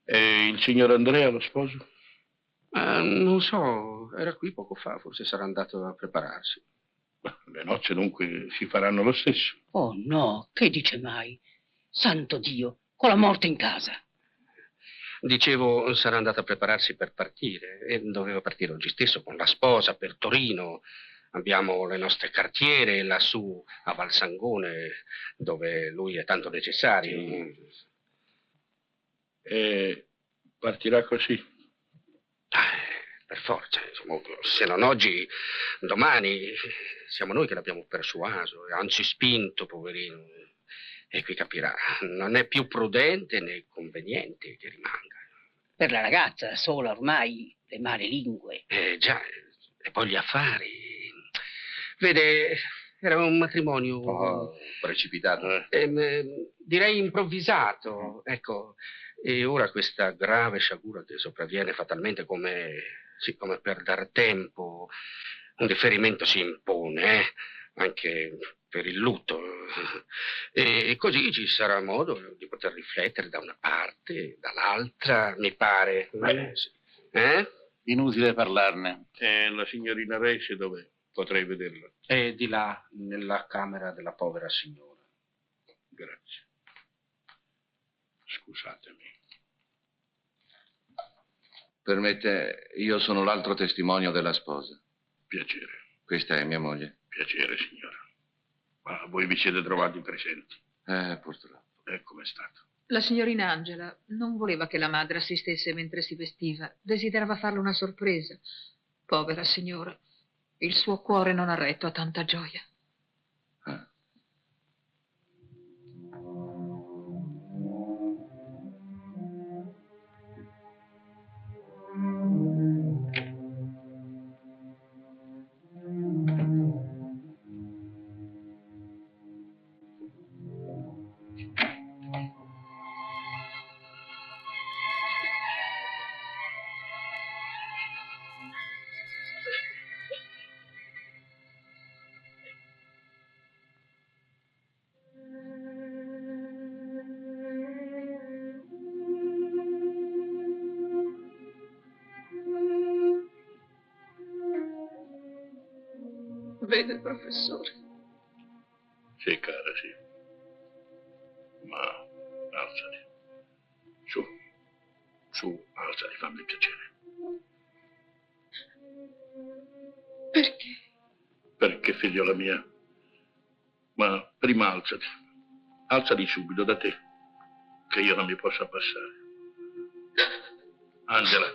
E il signor Andrea, lo sposo? Non so, era qui poco fa, forse sarà andato a prepararsi. Le nozze dunque si faranno lo stesso. Oh no, che dice mai? Santo Dio, con la morte in casa. Dicevo, sarà andata a prepararsi per partire e doveva partire oggi stesso con la sposa per Torino. Abbiamo le nostre cartiere lassù a Valsangone, dove lui è tanto necessario. E partirà così? Per forza, insomma, se non oggi, domani. Siamo noi che l'abbiamo persuaso, anzi spinto, poverino. E qui capirà, non è più prudente né conveniente che rimanga. Per la ragazza sola ormai le male lingue. Già, e poi gli affari. Vede, era un matrimonio... precipitato. Direi improvvisato, ecco. E ora questa grave sciagura che sopravviene fatalmente come per dar tempo, un differimento si impone, anche per il lutto. E così ci sarà modo di poter riflettere da una parte, dall'altra, mi pare. Inutile parlarne. E la signorina Reis dov'è? Potrei vederla. È di là, nella camera della povera signora. Grazie. Scusatemi. Permette, io sono l'altro testimonio della sposa. Piacere. Questa è mia moglie. Piacere, signora. Ma voi vi siete trovati presenti? Purtroppo. E com'è stato? La signorina Angela non voleva che la madre assistesse mentre si vestiva. Desiderava farle una sorpresa. Povera signora. Il suo cuore non ha retto a tanta gioia. Vede, professore? Sì, cara, sì. Ma alzati. Su, alzati, fammi il piacere. Perché? Perché, figliola mia? Ma prima alzati. Alzati subito da te, che io non mi posso abbassare. Angela,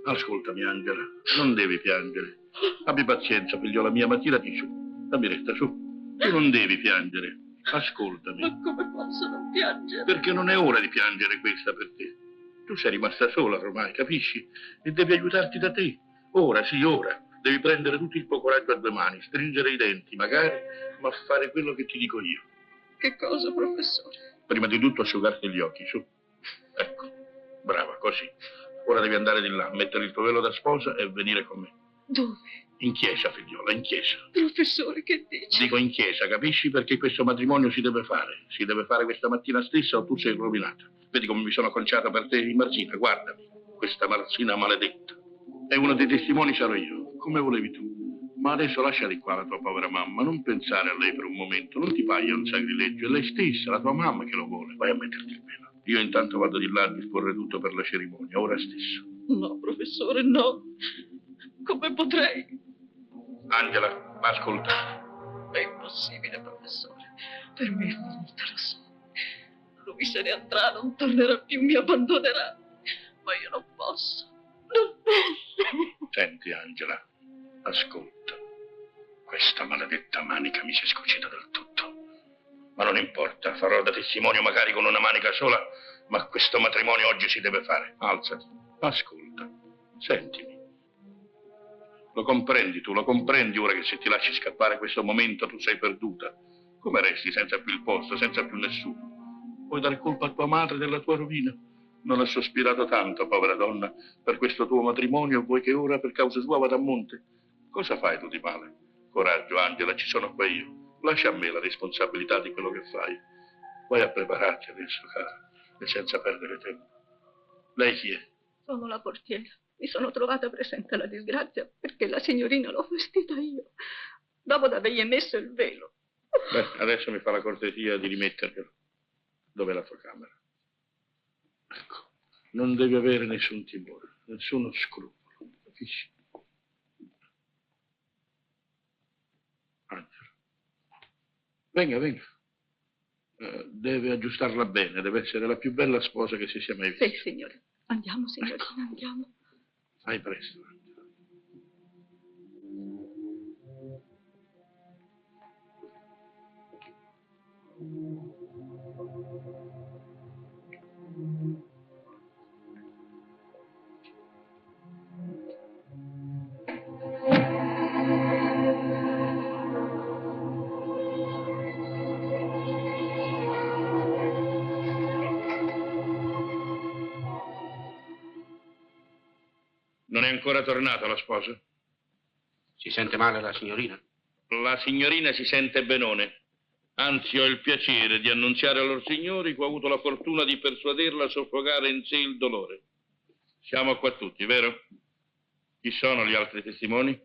ascoltami, Angela, non devi piangere. Abbi pazienza, figliola mia, ma tirati su. Dammi retta, su. Tu non devi piangere. Ascoltami. Ma come posso non piangere? Perché non è ora di piangere questa per te. Tu sei rimasta sola ormai, capisci? E devi aiutarti da te. Ora, sì, ora. Devi prendere tutto il tuo coraggio a due mani, stringere i denti, magari, ma fare quello che ti dico io. Che cosa, professore? Prima di tutto asciugarti gli occhi, su. Ecco, brava, così. Ora devi andare di là, mettere il tuo velo da sposa e venire con me. Dove? In chiesa, figliola, in chiesa. Professore, che dici? Dico in chiesa, capisci? Perché questo matrimonio si deve fare. Si deve fare questa mattina stessa o tu sei rovinata. Vedi come mi sono conciata per te in Marzina, guardami. Questa Marzina maledetta. E uno dei testimoni sarò io, come volevi tu. Ma adesso lascia di qua la tua povera mamma, non pensare a lei per un momento, non ti paia un sacrilegio, è lei stessa, la tua mamma che lo vuole. Vai a metterti il velo. Io intanto vado di là a disporre tutto per la cerimonia, ora stesso. No, professore, no. Come potrei? Angela, ascolta. È impossibile, professore. Per me è finita, lo so. Lui se ne andrà, non tornerà più, mi abbandonerà. Ma io non posso. Non posso. Senti, Angela, ascolta. Questa maledetta manica mi si è scucita del tutto. Ma non importa, farò da testimone magari con una manica sola, ma questo matrimonio oggi si deve fare. Alzati, ascolta, sentimi. Lo comprendi tu, lo comprendi ora che se ti lasci scappare questo momento tu sei perduta. Come resti senza più il posto, senza più nessuno? Puoi dare colpa a tua madre della tua rovina? Non ha sospirato tanto, povera donna, per questo tuo matrimonio, vuoi che ora per causa sua vada a monte? Cosa fai tu di male? Coraggio, Angela, ci sono qua io. Lascia a me la responsabilità di quello che fai. Vai a prepararti adesso, cara, e senza perdere tempo. Lei chi è? Sono la portiera. Mi sono trovata presente alla disgrazia perché la signorina l'ho vestita io, dopo avergli messo il velo. Beh, adesso mi fa la cortesia di rimetterglielo. Dov'è la tua camera? Ecco, non devi avere nessun timore, nessuno scrupolo, capisci? Angela, venga, venga. Deve aggiustarla bene, deve essere la più bella sposa che si sia mai vista. Sì, signore. Andiamo, signorina, andiamo. Fai presto. Non è ancora tornata la sposa? Si sente male la signorina? La signorina si sente benone. Anzi, ho il piacere di annunziare a lor signori che ho avuto la fortuna di persuaderla a soffocare in sé il dolore. Siamo qua tutti, vero? Chi sono gli altri testimoni?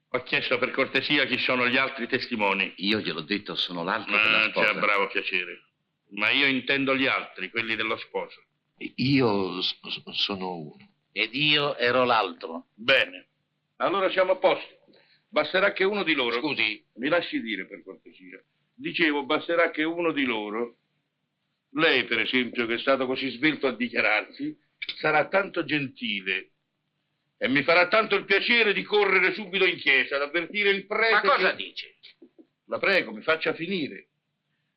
Ho chiesto per cortesia chi sono gli altri testimoni. Io gliel'ho detto, sono l'altro della sposa. Già, bravo, piacere. Ma io intendo gli altri, quelli dello sposo. Io sono uno. Ed io ero l'altro. Bene. Allora siamo a posto. Basterà che uno di loro... Scusi. Mi lasci dire, per cortesia. Dicevo, basterà che uno di loro... Lei, per esempio, che è stato così svelto a dichiararsi, sarà tanto gentile e mi farà tanto il piacere di correre subito in chiesa ad avvertire il prete. Ma cosa che... dice? La prego, mi faccia finire.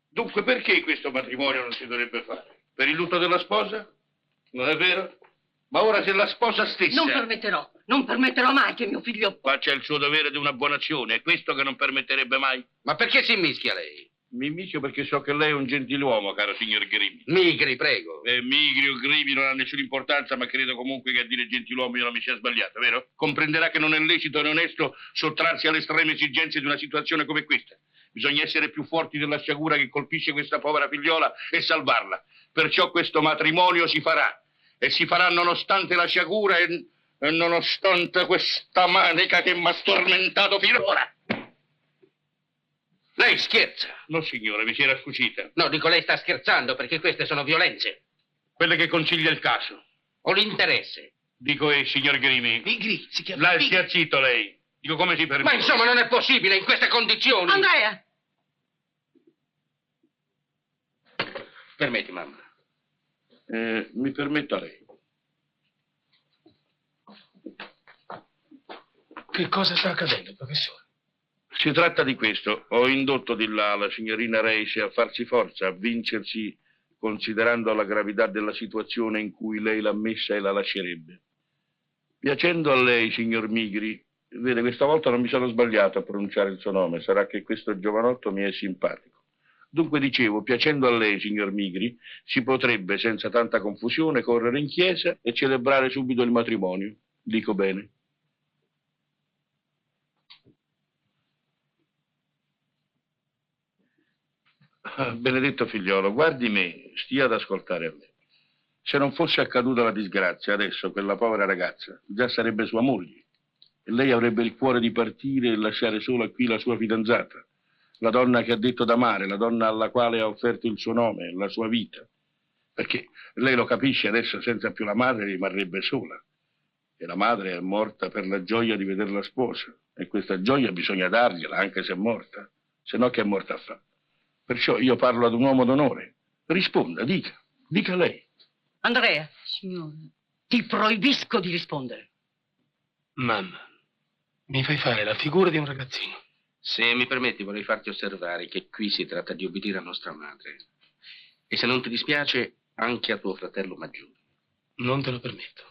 Dunque, perché questo matrimonio non si dovrebbe fare? Per il lutto della sposa? Non è vero? Ma ora se la sposa stessa... Non permetterò mai che mio figlio... Faccia il suo dovere di una buona azione, è questo che non permetterebbe mai. Ma perché si mischia lei? Mi mischio perché so che lei è un gentiluomo, caro signor Grimi. Migri, prego. Migri o Grimi non ha nessuna importanza, ma credo comunque che a dire gentiluomo io non mi sia sbagliato, vero? Comprenderà che non è lecito né onesto sottrarsi alle estreme esigenze di una situazione come questa. Bisogna essere più forti della sciagura che colpisce questa povera figliola e salvarla. Perciò questo matrimonio si farà. e si farà nonostante la sciagura e nonostante questa manica che mi ha stormentato finora. Lei scherza. No, signore, mi si era sfuggita. No, dico lei sta scherzando perché queste sono violenze. Quelle che consiglia il caso. Ho l'interesse. Dico, signor Grimi. Vigri, si chiama Vigri. Stia zitto lei. Dico, come si permette? Ma insomma non è possibile in queste condizioni. Andrea! Permetti, mamma. Mi permetta lei. Che cosa sta accadendo, professore? Si tratta di questo. Ho indotto di là la signorina Reis a farsi forza, a vincersi, considerando la gravità della situazione in cui lei l'ha messa e la lascerebbe. Piacendo a lei, signor Migri, vede, questa volta non mi sono sbagliato a pronunciare il suo nome, sarà che questo giovanotto mi è simpatico. Dunque dicevo, piacendo a lei, signor Migri, si potrebbe, senza tanta confusione, correre in chiesa e celebrare subito il matrimonio. Dico bene. Benedetto figliolo, guardi me, stia ad ascoltare a me. Se non fosse accaduta la disgrazia, adesso quella povera ragazza già sarebbe sua moglie e lei avrebbe il cuore di partire e lasciare sola qui la sua fidanzata, la donna che ha detto d'amare, la donna alla quale ha offerto il suo nome, la sua vita. Perché lei lo capisce, adesso senza più la madre rimarrebbe sola e la madre è morta per la gioia di vederla sposa e questa gioia bisogna dargliela anche se è morta, se no che è morta a fare. Perciò io parlo ad un uomo d'onore. Risponda, dica lei. Andrea, signore, ti proibisco di rispondere. Mamma, mi fai fare la figura di un ragazzino. Se mi permetti, vorrei farti osservare che qui si tratta di obbedire a nostra madre. E se non ti dispiace, anche a tuo fratello maggiore. Non te lo permetto.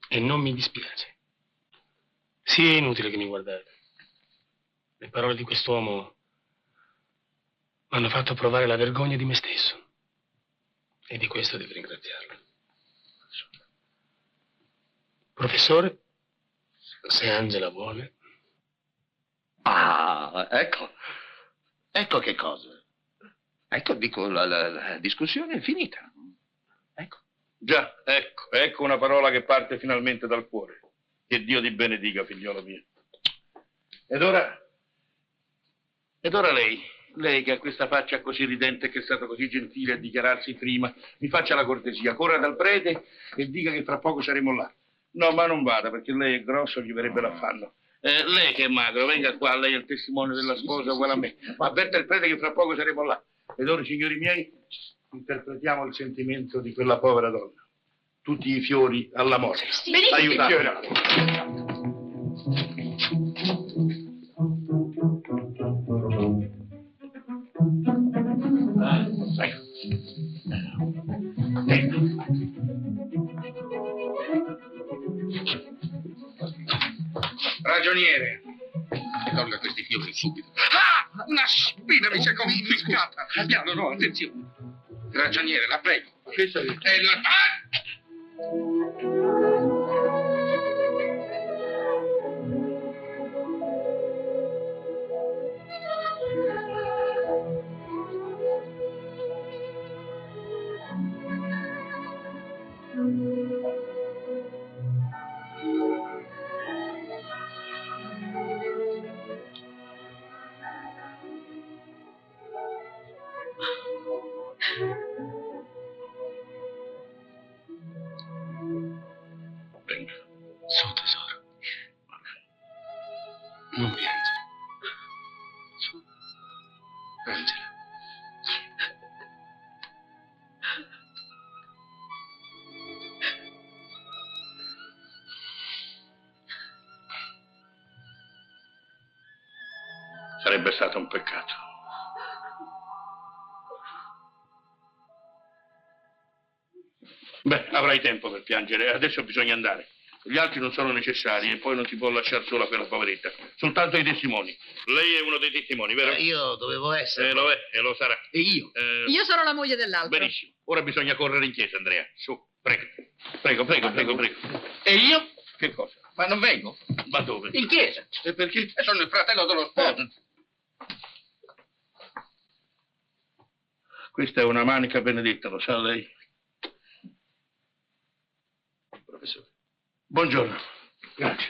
E non mi dispiace. Sì, è inutile che mi guardate. Le parole di quest'uomo mi hanno fatto provare la vergogna di me stesso. E di questo devo ringraziarlo. Professore, se Angela vuole. Ah, ecco. Ecco che cosa. Ecco, dico, la discussione è finita. Ecco. Già, ecco una parola che parte finalmente dal cuore. Che Dio ti benedica, figliolo mio. Ed ora lei che ha questa faccia così ridente, che è stato così gentile a dichiararsi prima, mi faccia la cortesia, corra dal prete e dica che fra poco saremo là. No, ma non vada, perché lei è grosso, gli verrebbe l'affanno. Lei che è magro, venga qua, lei è il testimone della sposa uguale a me. Ma avverta il prete che fra poco saremo là. Ed ora, signori miei, interpretiamo il sentimento di quella povera donna. Tutti i fiori alla morte. Aiutatela. Ragioniere, tolga questi fiori subito. Ah! Una spina mi si è conficcata. Piano, no, attenzione. Ragioniere, la prego. Che sei? Venga, su tesoro. Non piangere. Su. Angela. Sarebbe stato un peccato. Beh, avrai tempo per piangere. Adesso bisogna andare. Gli altri non sono necessari e poi non si può lasciare sola quella poveretta. Soltanto i testimoni. Lei è uno dei testimoni, vero? Io dovevo essere. Lo è e lo sarà. E io? Io sono la moglie dell'altro. Benissimo. Ora bisogna correre in chiesa, Andrea. Su, prego. Prego. E io? Che cosa? Ma non vengo. Ma dove? In chiesa. E perché? Sono il fratello dello sposo. Questa è una manica benedetta, lo sa lei? professore. Buongiorno. Grazie.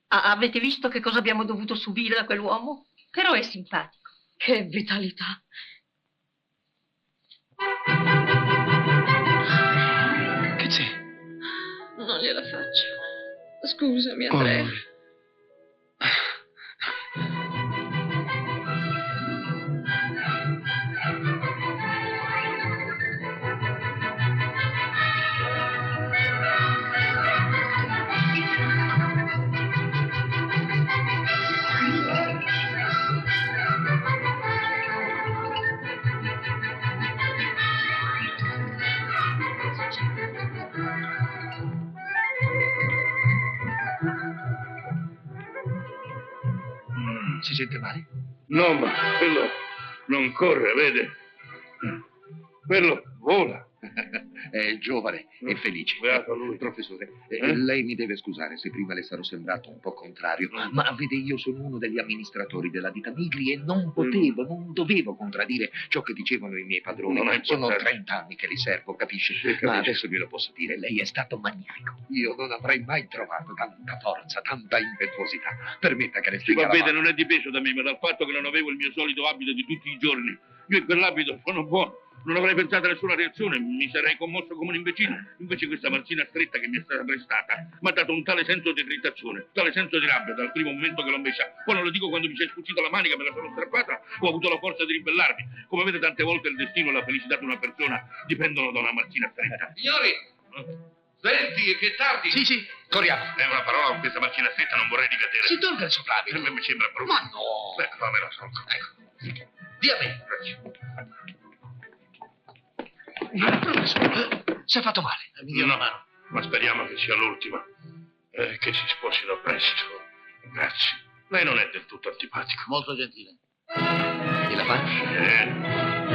Avete visto che cosa abbiamo dovuto subire da quell'uomo? Però è simpatico. Che vitalità. Che c'è? Non gliela faccio. Scusami, Andrea. Amore. Si sente male? No, ma quello non corre, vede? Quello vola. È giovane e felice. Beato lui. Professore, lei mi deve scusare se prima le sarò sembrato un po' contrario, ma vede, io sono uno degli amministratori della ditta Migli e non potevo, non dovevo contraddire ciò che dicevano i miei padroni. Non è Sono importante. 30 anni che li servo, capisce? capisco. Ma adesso glielo posso dire, lei è stato magnifico. Io non avrei mai trovato tanta forza, tanta impetuosità. Permetta che le Sì, spieghi va la bene, mano. non è dipeso da me, ma dal fatto che non avevo il mio solito abito di tutti i giorni. Io in quell'abito sono buono. Non avrei pensato a nessuna reazione, mi sarei commosso come un imbecille. Invece questa marzina stretta che mi è stata prestata mi ha dato un tale senso di irritazione, un tale senso di rabbia dal primo momento che l'ho messa. Poi non lo dico quando mi si è sfuggita la manica, me la sono strappata, ho avuto la forza di ribellarmi. Come vede, tante volte il destino e la felicità di una persona dipendono da una marzina stretta. Signori, senti, che tardi. Sì, corriamo. È una parola con questa marzina stretta, non vorrei rivedere. Si tolga il soprabito. Mi sembra brutto. Ma no. Beh, fammelo solco. Ecco. Dia me. Grazie. Professore, si è fatto male. Mi dia una mano. Ma speriamo che sia l'ultima. Che si sposino presto. Grazie. Lei non è del tutto antipatico. Molto gentile. E la faccia?